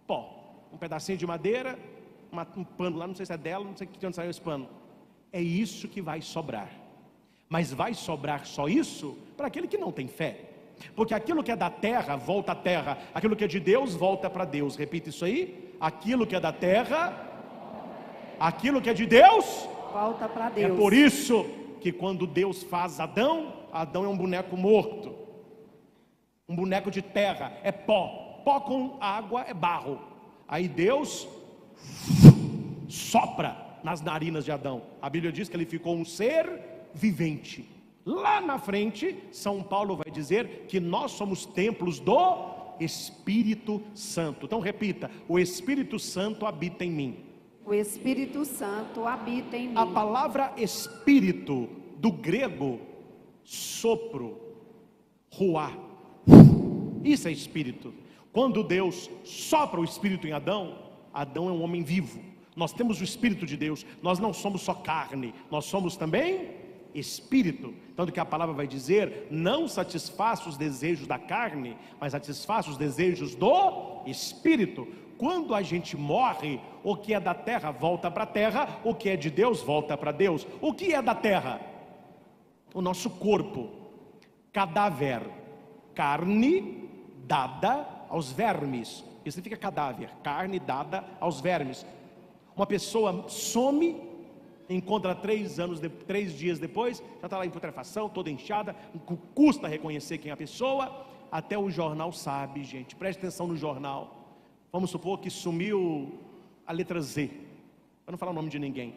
Pó, um pedacinho de madeira, um pano lá, não sei se é dela, não sei de onde saiu esse pano. É isso que vai sobrar. Mas vai sobrar só isso para aquele que não tem fé. Porque aquilo que é da terra, volta à terra. Aquilo que é de Deus, volta para Deus. Repita isso aí. Aquilo que é da terra, aquilo que é de Deus, volta para Deus. É por isso que quando Deus faz Adão, Adão é um boneco morto. Um boneco de terra, é pó. Pó com água é barro. Aí Deus sopra nas narinas de Adão. A Bíblia diz que ele ficou um ser vivente. Lá na frente, São Paulo vai dizer que nós somos templos do Espírito Santo. Então repita: o Espírito Santo habita em mim. O Espírito Santo habita em mim. A palavra espírito, do grego, sopro, ruá, isso é espírito. Quando Deus sopra o Espírito em Adão, Adão é um homem vivo. Nós temos o Espírito de Deus. Nós não somos só carne, nós somos também Espírito. Tanto que a palavra vai dizer: não satisfaça os desejos da carne, mas satisfaça os desejos do Espírito. Quando a gente morre, o que é da terra volta para a terra, o que é de Deus volta para Deus. O que é da terra? O nosso corpo, cadáver, carne dada aos vermes. Isso significa cadáver, carne dada aos vermes. Uma pessoa some, encontra 3 dias depois, já está lá em putrefação, toda inchada, custa reconhecer quem é a pessoa. Até o jornal sabe, gente, preste atenção no jornal. Vamos supor que sumiu a letra Z, para não falar o nome de ninguém.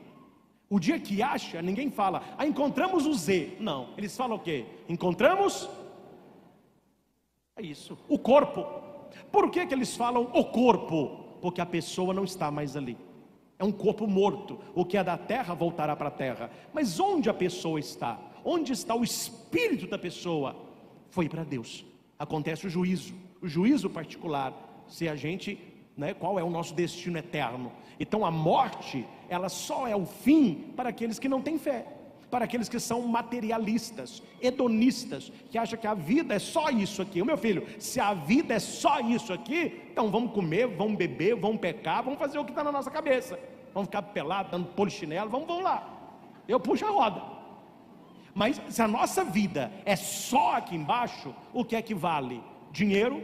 O dia que acha, ninguém fala: encontramos o Z. Não, eles falam o quê? Encontramos, é isso, o corpo. Por que eles falam o corpo? Porque a pessoa não está mais ali. É um corpo morto. O que é da terra voltará para a terra. Mas onde a pessoa está? Onde está o espírito da pessoa? Foi para Deus. Acontece o juízo particular. Se a gente, qual é o nosso destino eterno? Então a morte, ela só é o fim para aqueles que não têm fé, para aqueles que são materialistas, hedonistas, que acham que a vida é só isso aqui. Meu filho, se a vida é só isso aqui, então vamos comer, vamos beber, vamos pecar, vamos fazer o que está na nossa cabeça, vamos ficar pelado, dando polichinelo, vamos lá, eu puxo a roda. Mas se a nossa vida é só aqui embaixo, o que é que vale? Dinheiro,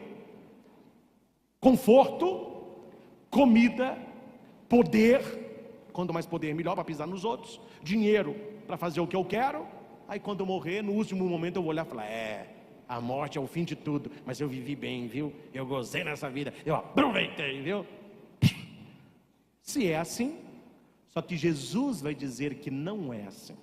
conforto, comida, poder, quanto mais poder melhor para pisar nos outros, dinheiro para fazer o que eu quero. Aí quando eu morrer, no último momento eu vou olhar e falar: a morte é o fim de tudo, mas eu vivi bem, viu? Eu gozei nessa vida, eu aproveitei, viu? Se é assim, só que Jesus vai dizer que não é assim,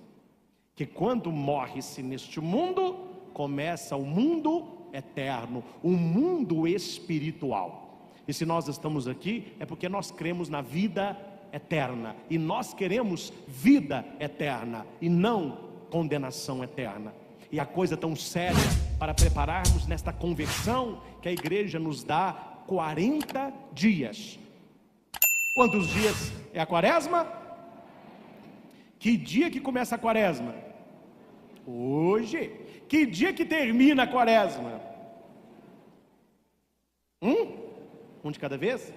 que quando morre-se neste mundo, começa o mundo eterno, o mundo espiritual. E se nós estamos aqui, é porque nós cremos na vida eterna, e nós queremos vida eterna e não condenação eterna. E a coisa é tão séria para prepararmos nesta conversão, que a igreja nos dá 40 dias. Quantos dias é a quaresma? Que dia que começa a quaresma? Hoje. Que dia que termina a quaresma? Um de cada vez?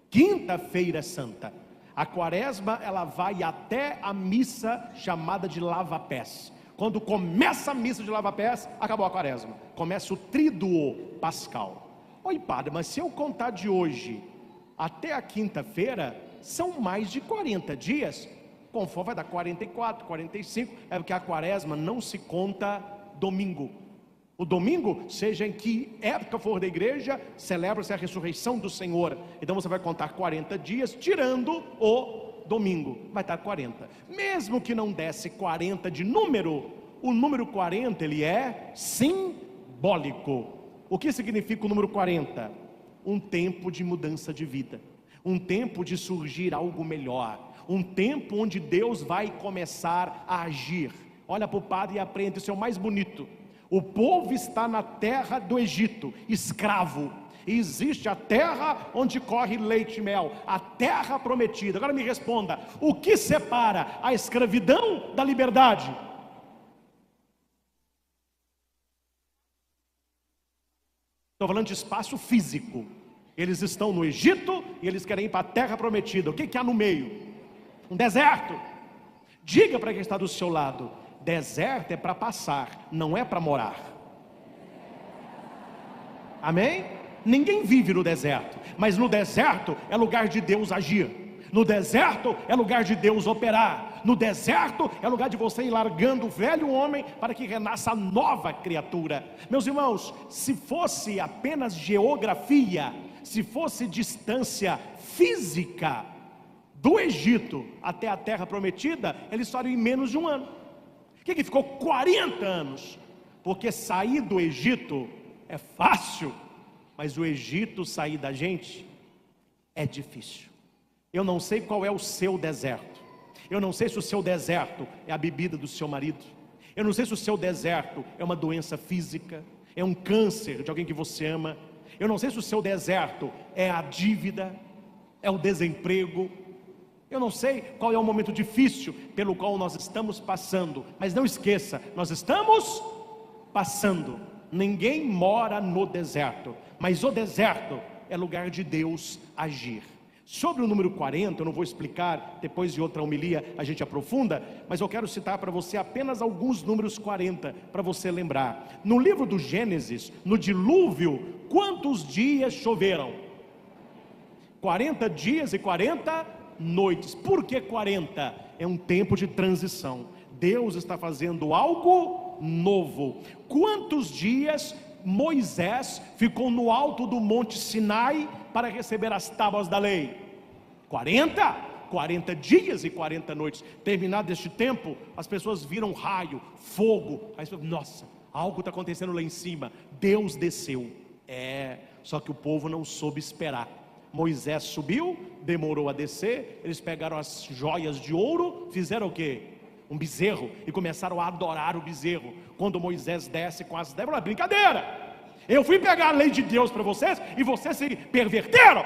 Quinta-feira Santa. A quaresma, ela vai até a missa chamada de lava-pés. Quando começa a missa de lava-pés, acabou a quaresma. Começa o tríduo pascal. Oi, padre, mas se eu contar de hoje até a quinta-feira, são mais de 40 dias. Conforme vai dar 44, 45, é porque a quaresma não se conta domingo. O domingo, seja em que época for da igreja, celebra-se a ressurreição do Senhor. Então você vai contar 40 dias, tirando o domingo, vai estar 40. Mesmo que não desse 40 de número, o número 40 ele é simbólico. O que significa o número 40? Um tempo de mudança de vida, um tempo de surgir algo melhor, um tempo onde Deus vai começar a agir. Olha para o padre e aprende, isso é o mais bonito. O povo está na terra do Egito, escravo. E existe a terra onde corre leite e mel, a terra prometida. Agora me responda: o que separa a escravidão da liberdade? Estou falando de espaço físico. Eles estão no Egito e eles querem ir para a terra prometida. O que há no meio? Um deserto. Diga para quem está do seu lado: deserto é para passar, não é para morar. Amém? Ninguém vive no deserto, mas no deserto é lugar de Deus agir. No deserto é lugar de Deus operar. No deserto é lugar de você ir largando o velho homem para que renasça a nova criatura. Meus irmãos, se fosse apenas geografia, se fosse distância física do Egito até a terra prometida, eles estariam em menos de um ano. Por que ficou 40 anos? Porque sair do Egito é fácil, mas o Egito sair da gente é difícil. Eu não sei qual é o seu deserto. Eu não sei se o seu deserto é a bebida do seu marido. Eu não sei se o seu deserto é uma doença física, é um câncer de alguém que você ama. Eu não sei se o seu deserto é a dívida, é o desemprego. Eu não sei qual é o momento difícil pelo qual nós estamos passando, mas não esqueça, nós estamos passando. Ninguém mora no deserto, mas o deserto é lugar de Deus agir. Sobre o número 40, eu não vou explicar, depois de outra homilia a gente aprofunda, mas eu quero citar para você apenas alguns números 40, para você lembrar. No livro do Gênesis, no dilúvio, quantos dias choveram? 40 dias e 40 noites. Por que 40? É um tempo de transição. Deus está fazendo algo novo. Quantos dias Moisés ficou no alto do monte Sinai para receber as tábuas da lei? 40 dias e 40 noites. Terminado este tempo, as pessoas viram raio, fogo. Aí você fala: nossa, algo está acontecendo lá em cima. Deus desceu. Só que o povo não soube esperar. Moisés subiu, demorou a descer. Eles pegaram as joias de ouro, fizeram o quê? Um bezerro, e começaram a adorar o bezerro. Quando Moisés desce com as 10, falou: brincadeira, eu fui pegar a lei de Deus para vocês e vocês se perverteram.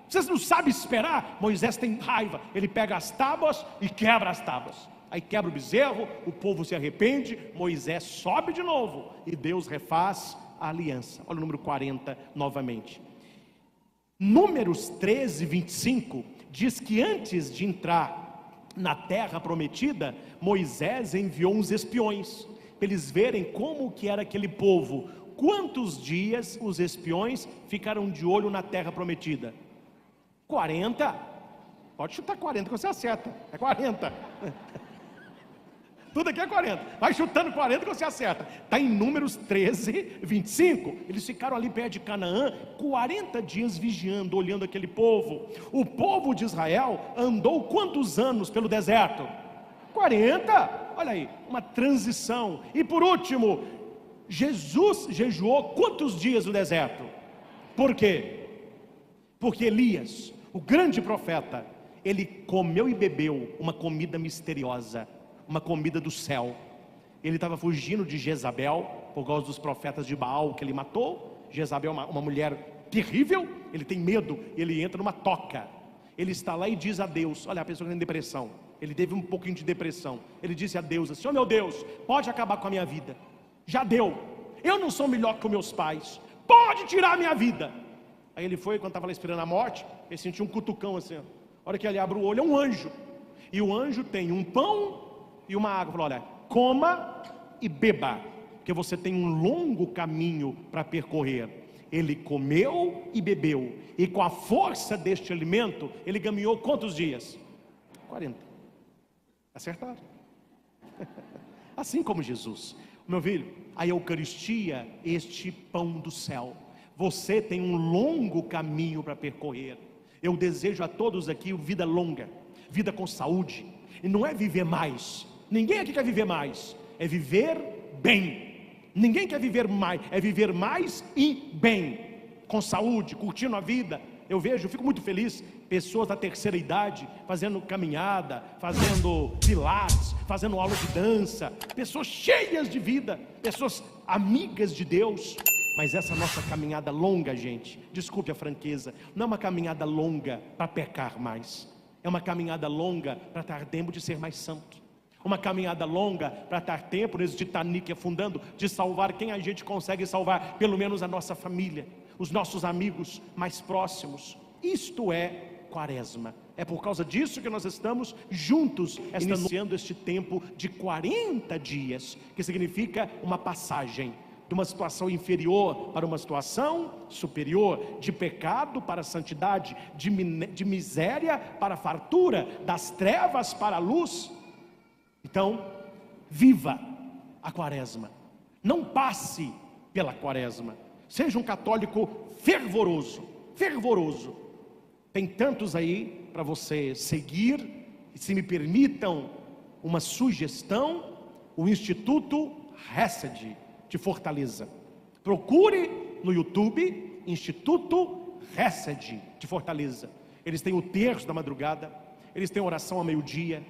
Vocês não sabem esperar. Moisés tem raiva, ele pega as tábuas e quebra as tábuas. Aí quebra o bezerro, o povo se arrepende, Moisés sobe de novo e Deus refaz a aliança. Olha o número 40 novamente. Números 13, 25 diz que antes de entrar na terra prometida, Moisés enviou uns espiões para eles verem como que era aquele povo. Quantos dias os espiões ficaram de olho na terra prometida? 40. Pode chutar 40 que você acerta. É 40. Tudo aqui é 40. Vai chutando 40 que você acerta. Está em Números 13, 25. Eles ficaram ali perto de Canaã 40 dias vigiando, olhando aquele povo. O povo de Israel andou quantos anos pelo deserto? 40. Olha aí, uma transição. E por último, Jesus jejuou quantos dias no deserto? Por quê? Porque Elias, o grande profeta, ele comeu e bebeu uma comida misteriosa, uma comida do céu. Ele estava fugindo de Jezabel por causa dos profetas de Baal que ele matou. Jezabel é uma mulher terrível. Ele tem medo, ele entra numa toca. Ele está lá e diz a Deus: olha, a pessoa que tem depressão, ele teve um pouquinho de depressão. Ele disse a Deus assim: oh meu Deus, pode acabar com a minha vida, já deu, eu não sou melhor que os meus pais, pode tirar a minha vida. Aí ele foi, quando estava lá esperando a morte, ele sentiu um cutucão assim, ó. A hora que ele abre o olho, é um anjo. E o anjo tem um pão e uma água. Falou: olha, coma e beba, porque você tem um longo caminho para percorrer. Ele comeu e bebeu, e com a força deste alimento, ele caminhou quantos dias? 40. Acertaram. Assim como Jesus. Meu filho, a Eucaristia, este pão do céu. Você tem um longo caminho para percorrer. Eu desejo a todos aqui vida longa, vida com saúde. E não é viver mais. Ninguém aqui quer viver mais. É viver bem. Ninguém quer viver mais. É viver mais e bem, com saúde, curtindo a vida. Eu fico muito feliz, pessoas da terceira idade fazendo caminhada, fazendo pilates, fazendo aula de dança, pessoas cheias de vida, pessoas amigas de Deus. Mas essa nossa caminhada longa, gente, desculpe a franqueza, não é uma caminhada longa para pecar mais. É uma caminhada longa para estar tempo de ser mais santo. Uma caminhada longa para estar tempo nesse Titanic afundando, de salvar quem a gente consegue salvar, pelo menos a nossa família. os nossos amigos mais próximos. Isto é quaresma. É por causa disso que nós estamos juntos, iniciando este tempo de 40 dias, que significa uma passagem de uma situação inferior para uma situação superior, de pecado para a santidade, de miséria para a fartura, das trevas para a luz. Então, viva a quaresma, não passe pela quaresma, seja um católico fervoroso, fervoroso. Tem tantos aí para você seguir, e se me permitam uma sugestão, o Instituto Hesed de Fortaleza. Procure no YouTube, Instituto Hesed de Fortaleza. Eles têm o terço da madrugada, eles têm oração ao meio-dia,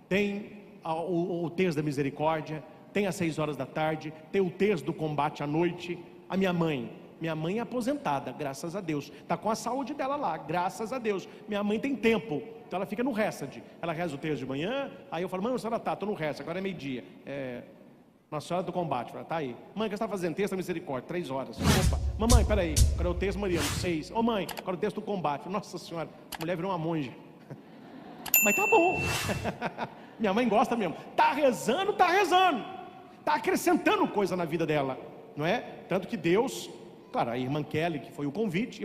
tem o terço da misericórdia, tem às 6 horas da tarde, tem o terço do combate à noite. A minha mãe é aposentada, graças a Deus, está com a saúde dela lá, graças a Deus. Minha mãe tem tempo, então ela fica no Hesed. Ela reza o terço de manhã, aí eu falo: mãe, a senhora está? Estou no Hesed, agora é meio-dia. Nossa Senhora do Combate. Fala: tá aí. Mãe, o que você está fazendo? Terço da misericórdia, 3 horas. Opa. Mamãe, peraí, agora é o terço mariano, 6. Ô mãe, agora é o terço do combate. Nossa Senhora, a mulher virou uma monja. Mas tá bom. Minha mãe gosta mesmo. Tá rezando, tá acrescentando coisa na vida dela, não é? Tanto que Deus, claro, a irmã Kelly, que foi o convite,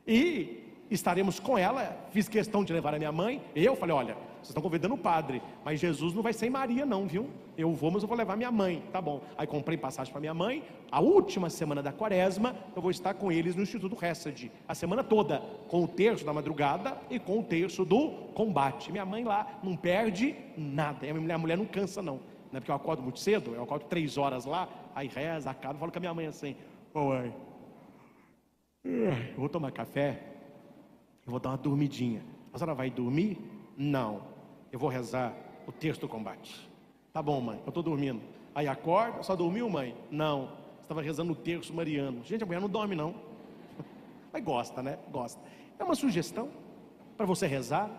e estaremos com ela. Fiz questão de levar a minha mãe. Eu falei: olha, vocês estão convidando o padre, mas Jesus não vai sem Maria não, viu? Eu vou, mas eu vou levar minha mãe. Tá bom. Aí comprei passagem para minha mãe. A última semana da quaresma eu vou estar com eles no Instituto Hesed, a semana toda, com o terço da madrugada e com o terço do combate. Minha mãe lá não perde nada. A mulher não cansa não, é porque eu acordo muito cedo, eu acordo 3 horas lá, aí reza, acabo, falo com a minha mãe assim: ô mãe, eu vou tomar café, eu vou dar uma dormidinha. A senhora vai dormir? Não, eu vou rezar o terço do combate. Tá bom, mãe, eu estou dormindo. Aí acorda: só dormiu, mãe? Não, estava rezando o terço mariano. Gente, a mulher não dorme não. Mas gosta, né? Gosta. É uma sugestão para você rezar.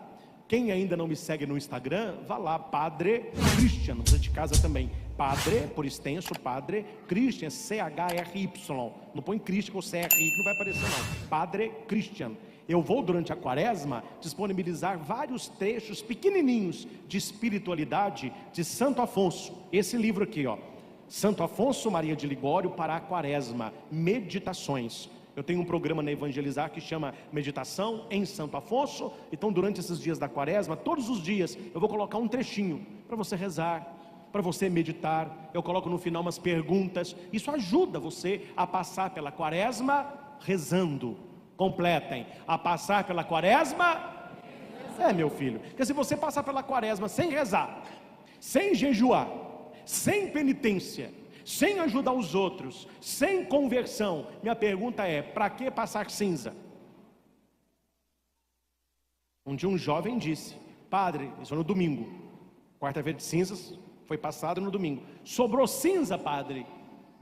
Quem ainda não me segue no Instagram, vá lá, Padre Christian, você de casa também. Padre, por extenso, Padre Christian, C-H-R-Y. Não põe Christian com C-R-I, que não vai aparecer não. Padre Christian. Eu vou, durante a quaresma, disponibilizar vários trechos pequenininhos de espiritualidade de Santo Afonso. Esse livro aqui, ó, Santo Afonso Maria de Ligório para a quaresma, meditações. Eu tenho um programa na Evangelizar que chama Meditação em Santo Afonso. Então, durante esses dias da quaresma, todos os dias, eu vou colocar um trechinho para você rezar, para você meditar. Eu coloco no final umas perguntas. Isso ajuda você a passar pela quaresma rezando. Completem: a passar pela quaresma. Meu filho, porque se você passar pela quaresma sem rezar, sem jejuar, sem penitência, sem ajudar os outros, sem conversão, minha pergunta é: para que passar cinza? Um dia um jovem disse: padre, isso no domingo, quarta-feira de cinzas foi passado no domingo, sobrou cinza, padre.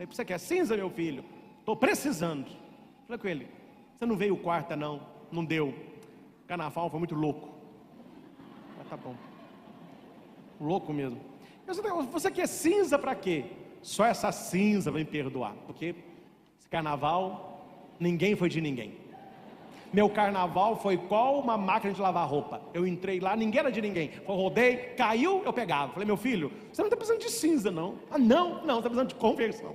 Você quer cinza, meu filho? Estou precisando. Falei com ele: você não veio quarta não? Não deu. O carnaval foi muito louco. Mas tá bom, louco mesmo. Você quer cinza para quê? Só essa cinza vai me perdoar, porque esse carnaval ninguém foi de ninguém. Meu carnaval foi qual uma máquina de lavar roupa. Eu entrei lá, ninguém era de ninguém. Eu rodei, caiu, eu pegava. Falei: meu filho, você não está precisando de cinza não. Ah, não, você está precisando de conversão.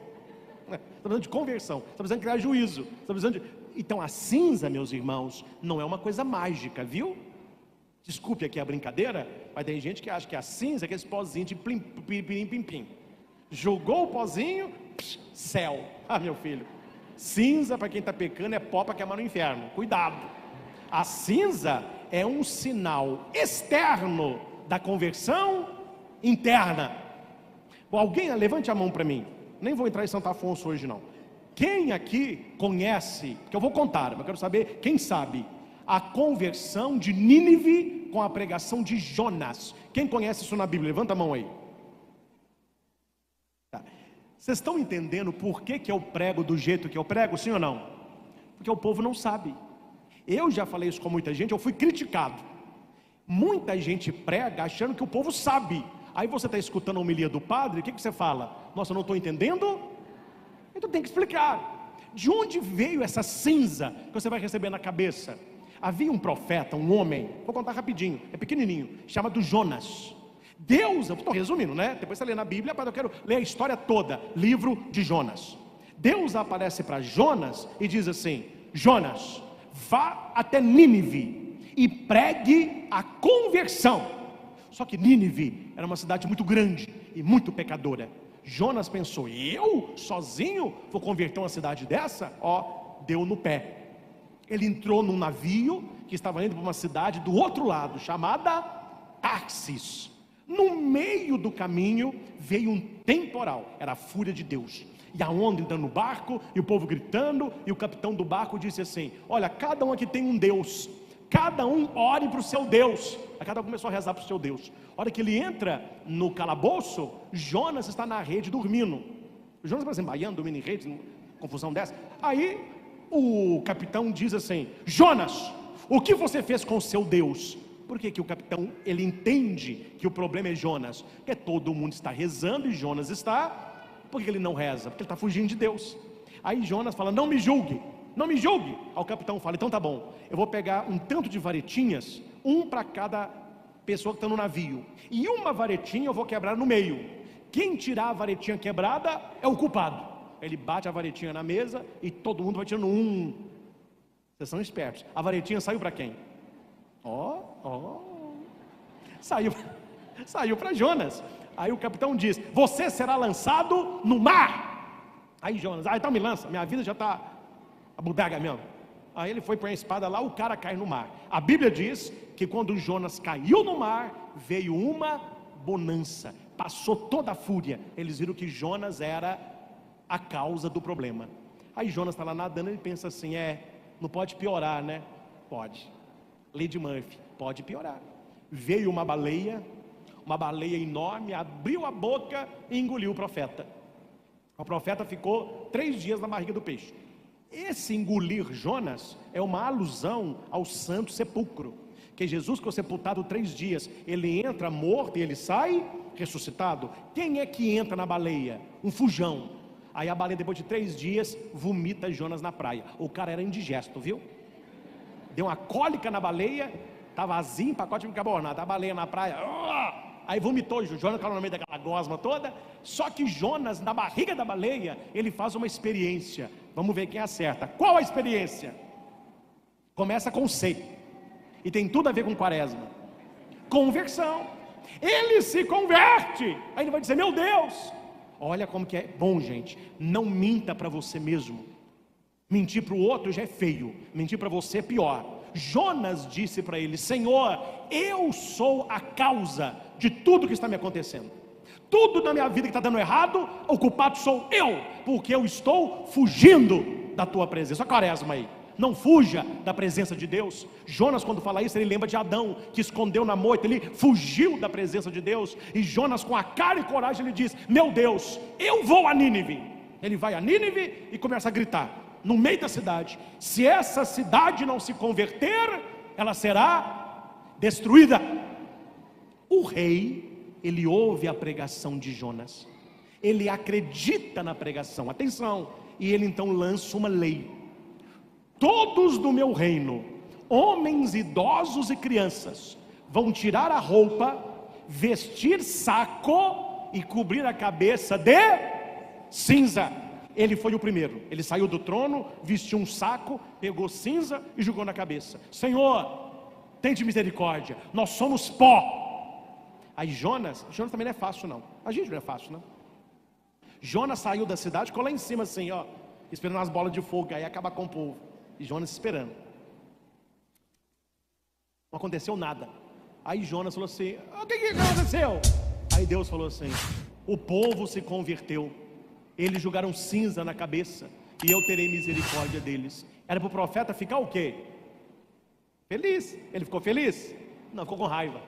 Você está precisando de conversão, você está precisando de criar juízo, você está precisando de... Então a cinza, meus irmãos, não é uma coisa mágica, viu? Desculpe aqui a brincadeira, mas tem gente que acha que a cinza é aquele pozinho de plim, pim, pim, pim, pim. Jogou o pozinho, céu. Ah, meu filho, cinza para quem está pecando é pó para queimar no inferno. Cuidado. A cinza é um sinal externo da conversão interna. Bom, alguém levante a mão para mim. Nem vou entrar em Santo Afonso hoje não. Quem aqui conhece, que eu vou contar, mas eu quero saber quem sabe, a conversão de Nínive com a pregação de Jonas? Quem conhece isso na Bíblia? Levanta a mão aí. Tá. Vocês estão entendendo por que eu prego do jeito que eu prego, sim ou não? Porque o povo não sabe. Eu já falei isso com muita gente, eu fui criticado. Muita gente prega achando que o povo sabe. Aí você está escutando a homilia do padre, o que você fala? Nossa, eu não estou entendendo? Então tem que explicar. De onde veio essa cinza que você vai receber na cabeça? Havia um profeta, um homem, vou contar rapidinho, é pequenininho, chamado Jonas. Deus, eu estou resumindo, né? Depois você lê na Bíblia, mas eu quero ler a história toda, livro de Jonas. Deus aparece para Jonas e diz assim: Jonas, vá até Nínive e pregue a conversão. Só que Nínive era uma cidade muito grande e muito pecadora. Jonas pensou: eu sozinho vou converter uma cidade dessa? Deu no pé. Ele entrou num navio que estava indo para uma cidade do outro lado, chamada Tarsis. No meio do caminho veio um temporal, era a fúria de Deus, e a onda entrando no barco, e o povo gritando, e o capitão do barco disse assim: olha, cada um aqui tem um Deus, cada um ore para o seu Deus. Aí cada um começou a rezar para o seu Deus. A hora que ele entra no calabouço, Jonas está na rede dormindo. Jonas vai assim, baiano, dormindo em rede, confusão dessa. Aí o capitão diz assim: Jonas, o que você fez com o seu Deus? Por que o capitão, ele entende que o problema é Jonas? Porque todo mundo está rezando e Jonas está. Por que ele não reza? Porque ele está fugindo de Deus. Aí Jonas fala: não me julgue, não me julgue. Aí o capitão fala: então tá bom, eu vou pegar um tanto de varetinhas, um para cada pessoa que está no navio, e uma varetinha eu vou quebrar no meio. Quem tirar a varetinha quebrada é o culpado. Ele bate a varetinha na mesa e todo mundo vai tirando um. Vocês são espertos. A varetinha saiu para quem? Saiu para Jonas. Aí o capitão diz: você será lançado no mar. Aí Jonas: então me lança, minha vida já está a bodega mesmo. Aí ele foi pôr a espada lá, o cara cai no mar. A Bíblia diz que quando Jonas caiu no mar, veio uma bonança, passou toda a fúria. Eles viram que Jonas era a causa do problema. Aí Jonas está lá nadando e pensa assim: não pode piorar, né? Pode. Lei de Murphy, pode piorar. Veio uma baleia enorme, abriu a boca e engoliu o profeta. O profeta ficou 3 dias na barriga do peixe. Esse engolir Jonas é uma alusão ao santo sepulcro, que Jesus ficou sepultado 3 dias. Ele entra morto e ele sai ressuscitado. Quem é que entra na baleia? Um fujão. Aí a baleia, depois de 3 dias, vomita Jonas na praia. O cara era indigesto, viu? Deu uma cólica na baleia, estava vazio, pacote de bicarbonato. A baleia na praia, aí vomitou. Jonas caiu no meio daquela gosma toda. Só que Jonas, na barriga da baleia, ele faz uma experiência. Vamos ver quem acerta. Qual a experiência? Começa com C, e tem tudo a ver com quaresma: conversão. Ele se converte. Aí ele vai dizer: meu Deus, olha como que é bom, gente. Não minta para você mesmo. Mentir para o outro já é feio, mentir para você é pior. Jonas disse para ele: Senhor, eu sou a causa de tudo que está me acontecendo. Tudo na minha vida que está dando errado, o culpado sou eu, porque eu estou fugindo da tua presença. Olha a quaresma aí. Não fuja da presença de Deus. Jonas, quando fala isso, ele lembra de Adão, que escondeu na moita, ele fugiu da presença de Deus. E Jonas, com a cara e coragem, ele diz: meu Deus, eu vou a Nínive. Ele vai a Nínive e começa a gritar no meio da cidade: se essa cidade não se converter, ela será destruída. O rei, ele ouve a pregação de Jonas, ele acredita na pregação, atenção, e ele então lança uma lei: todos do meu reino, homens, idosos e crianças, vão tirar a roupa, vestir saco e cobrir a cabeça de cinza. Ele foi o primeiro. Ele saiu do trono, vestiu um saco, pegou cinza e jogou na cabeça. Senhor, tente misericórdia, nós somos pó. Aí Jonas também não é fácil não. A gente não é fácil não. Jonas saiu da cidade, ficou lá em cima assim, esperando as bolas de fogo aí acabar com o povo. E Jonas esperando. Não aconteceu nada. Aí Jonas falou assim: o que aconteceu? Aí Deus falou assim: o povo se converteu, eles jogaram cinza na cabeça, e eu terei misericórdia deles. Era para o profeta ficar o quê? Feliz. Ele ficou feliz? Não, ficou com raiva.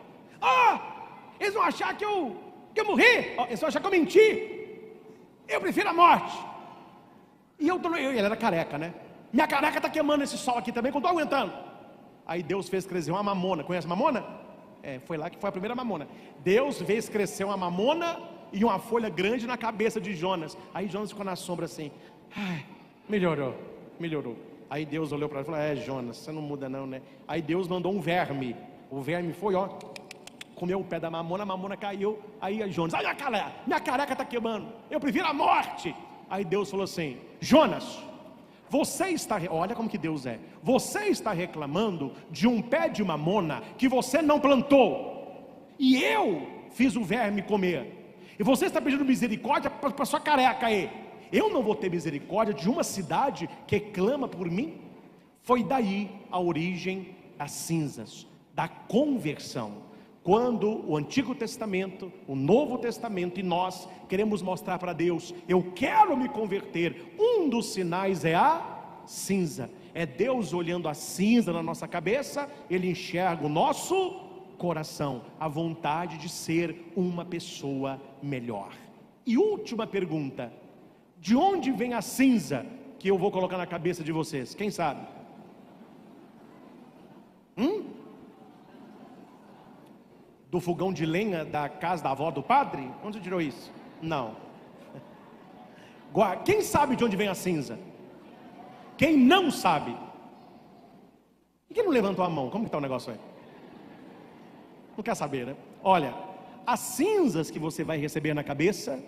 Eles vão achar que eu morri. Eles vão achar que eu menti. Eu prefiro a morte. E ele era careca, né? Minha careca está queimando esse sol aqui também, que eu estou aguentando. Aí Deus fez crescer uma mamona. Conhece mamona? Foi lá que foi a primeira mamona. Deus fez crescer uma mamona e uma folha grande na cabeça de Jonas. Aí Jonas ficou na sombra assim: Melhorou. Aí Deus olhou para ele e falou: Jonas, você não muda não, né? Aí Deus mandou um verme. O verme foi, comeu o pé da mamona, a mamona caiu. Aí Jonas: minha careca está queimando, eu prefiro a morte. Aí Deus falou assim: Jonas, você está, olha como que Deus é, você está reclamando de um pé de mamona que você não plantou, e eu fiz o verme comer, e você está pedindo misericórdia para sua careca aí. Eu não vou ter misericórdia de uma cidade que clama por mim? Foi daí a origem das cinzas, da conversão. Quando o Antigo Testamento, o Novo Testamento e nós queremos mostrar para Deus: eu quero me converter, um dos sinais é a cinza. É Deus olhando a cinza na nossa cabeça, Ele enxerga o nosso coração, a vontade de ser uma pessoa melhor. E última pergunta: de onde vem a cinza que eu vou colocar na cabeça de vocês? Quem sabe? Do fogão de lenha da casa da avó do padre? Onde você tirou isso? Não. Quem sabe de onde vem a cinza? Quem não sabe? E quem não levantou a mão? Como que está o negócio aí? Não quer saber, né? Olha, as cinzas que você vai receber na cabeça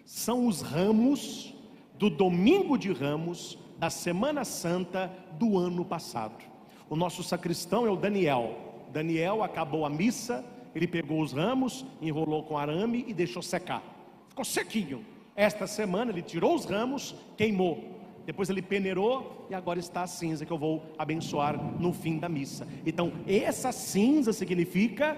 são os ramos do domingo de Ramos da Semana Santa do ano passado. O nosso sacristão é o Daniel. Daniel acabou a missa, ele pegou os ramos, enrolou com arame e deixou secar. Ficou sequinho. Esta semana ele tirou os ramos, queimou. Depois ele peneirou e agora está a cinza que eu vou abençoar no fim da missa. Então essa cinza significa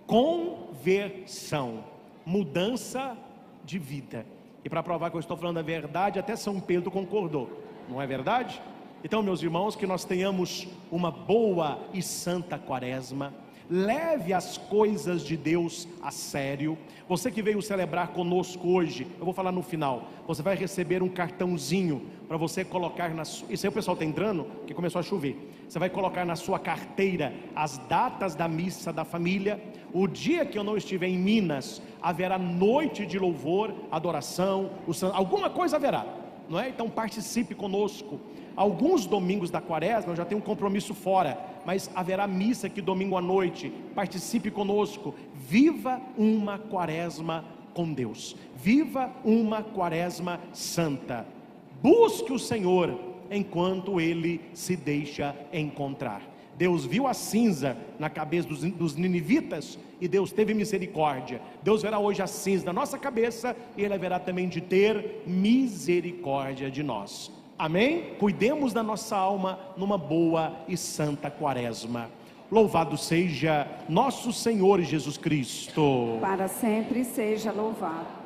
conversão, mudança de vida. E para provar que eu estou falando a verdade, até São Pedro concordou, não é verdade? Então, meus irmãos, que nós tenhamos uma boa e santa quaresma. Leve as coisas de Deus a sério. Você que veio celebrar conosco hoje, eu vou falar no final, você vai receber um cartãozinho para você colocar na sua... Isso aí o pessoal está entrando, que começou a chover. Você vai colocar na sua carteira as datas da missa da família. O dia que eu não estiver em Minas, haverá noite de louvor, adoração, alguma coisa haverá, não é? Então participe conosco. Alguns domingos da quaresma eu já tenho um compromisso fora, mas haverá missa aqui domingo à noite. Participe conosco. Viva uma quaresma com Deus. Viva uma quaresma santa. Busque o Senhor enquanto Ele se deixa encontrar. Deus viu a cinza na cabeça dos ninivitas e Deus teve misericórdia. Deus verá hoje a cinza na nossa cabeça e Ele haverá também de ter misericórdia de nós. Amém? Cuidemos da nossa alma numa boa e santa quaresma. Louvado seja nosso Senhor Jesus Cristo. Para sempre seja louvado.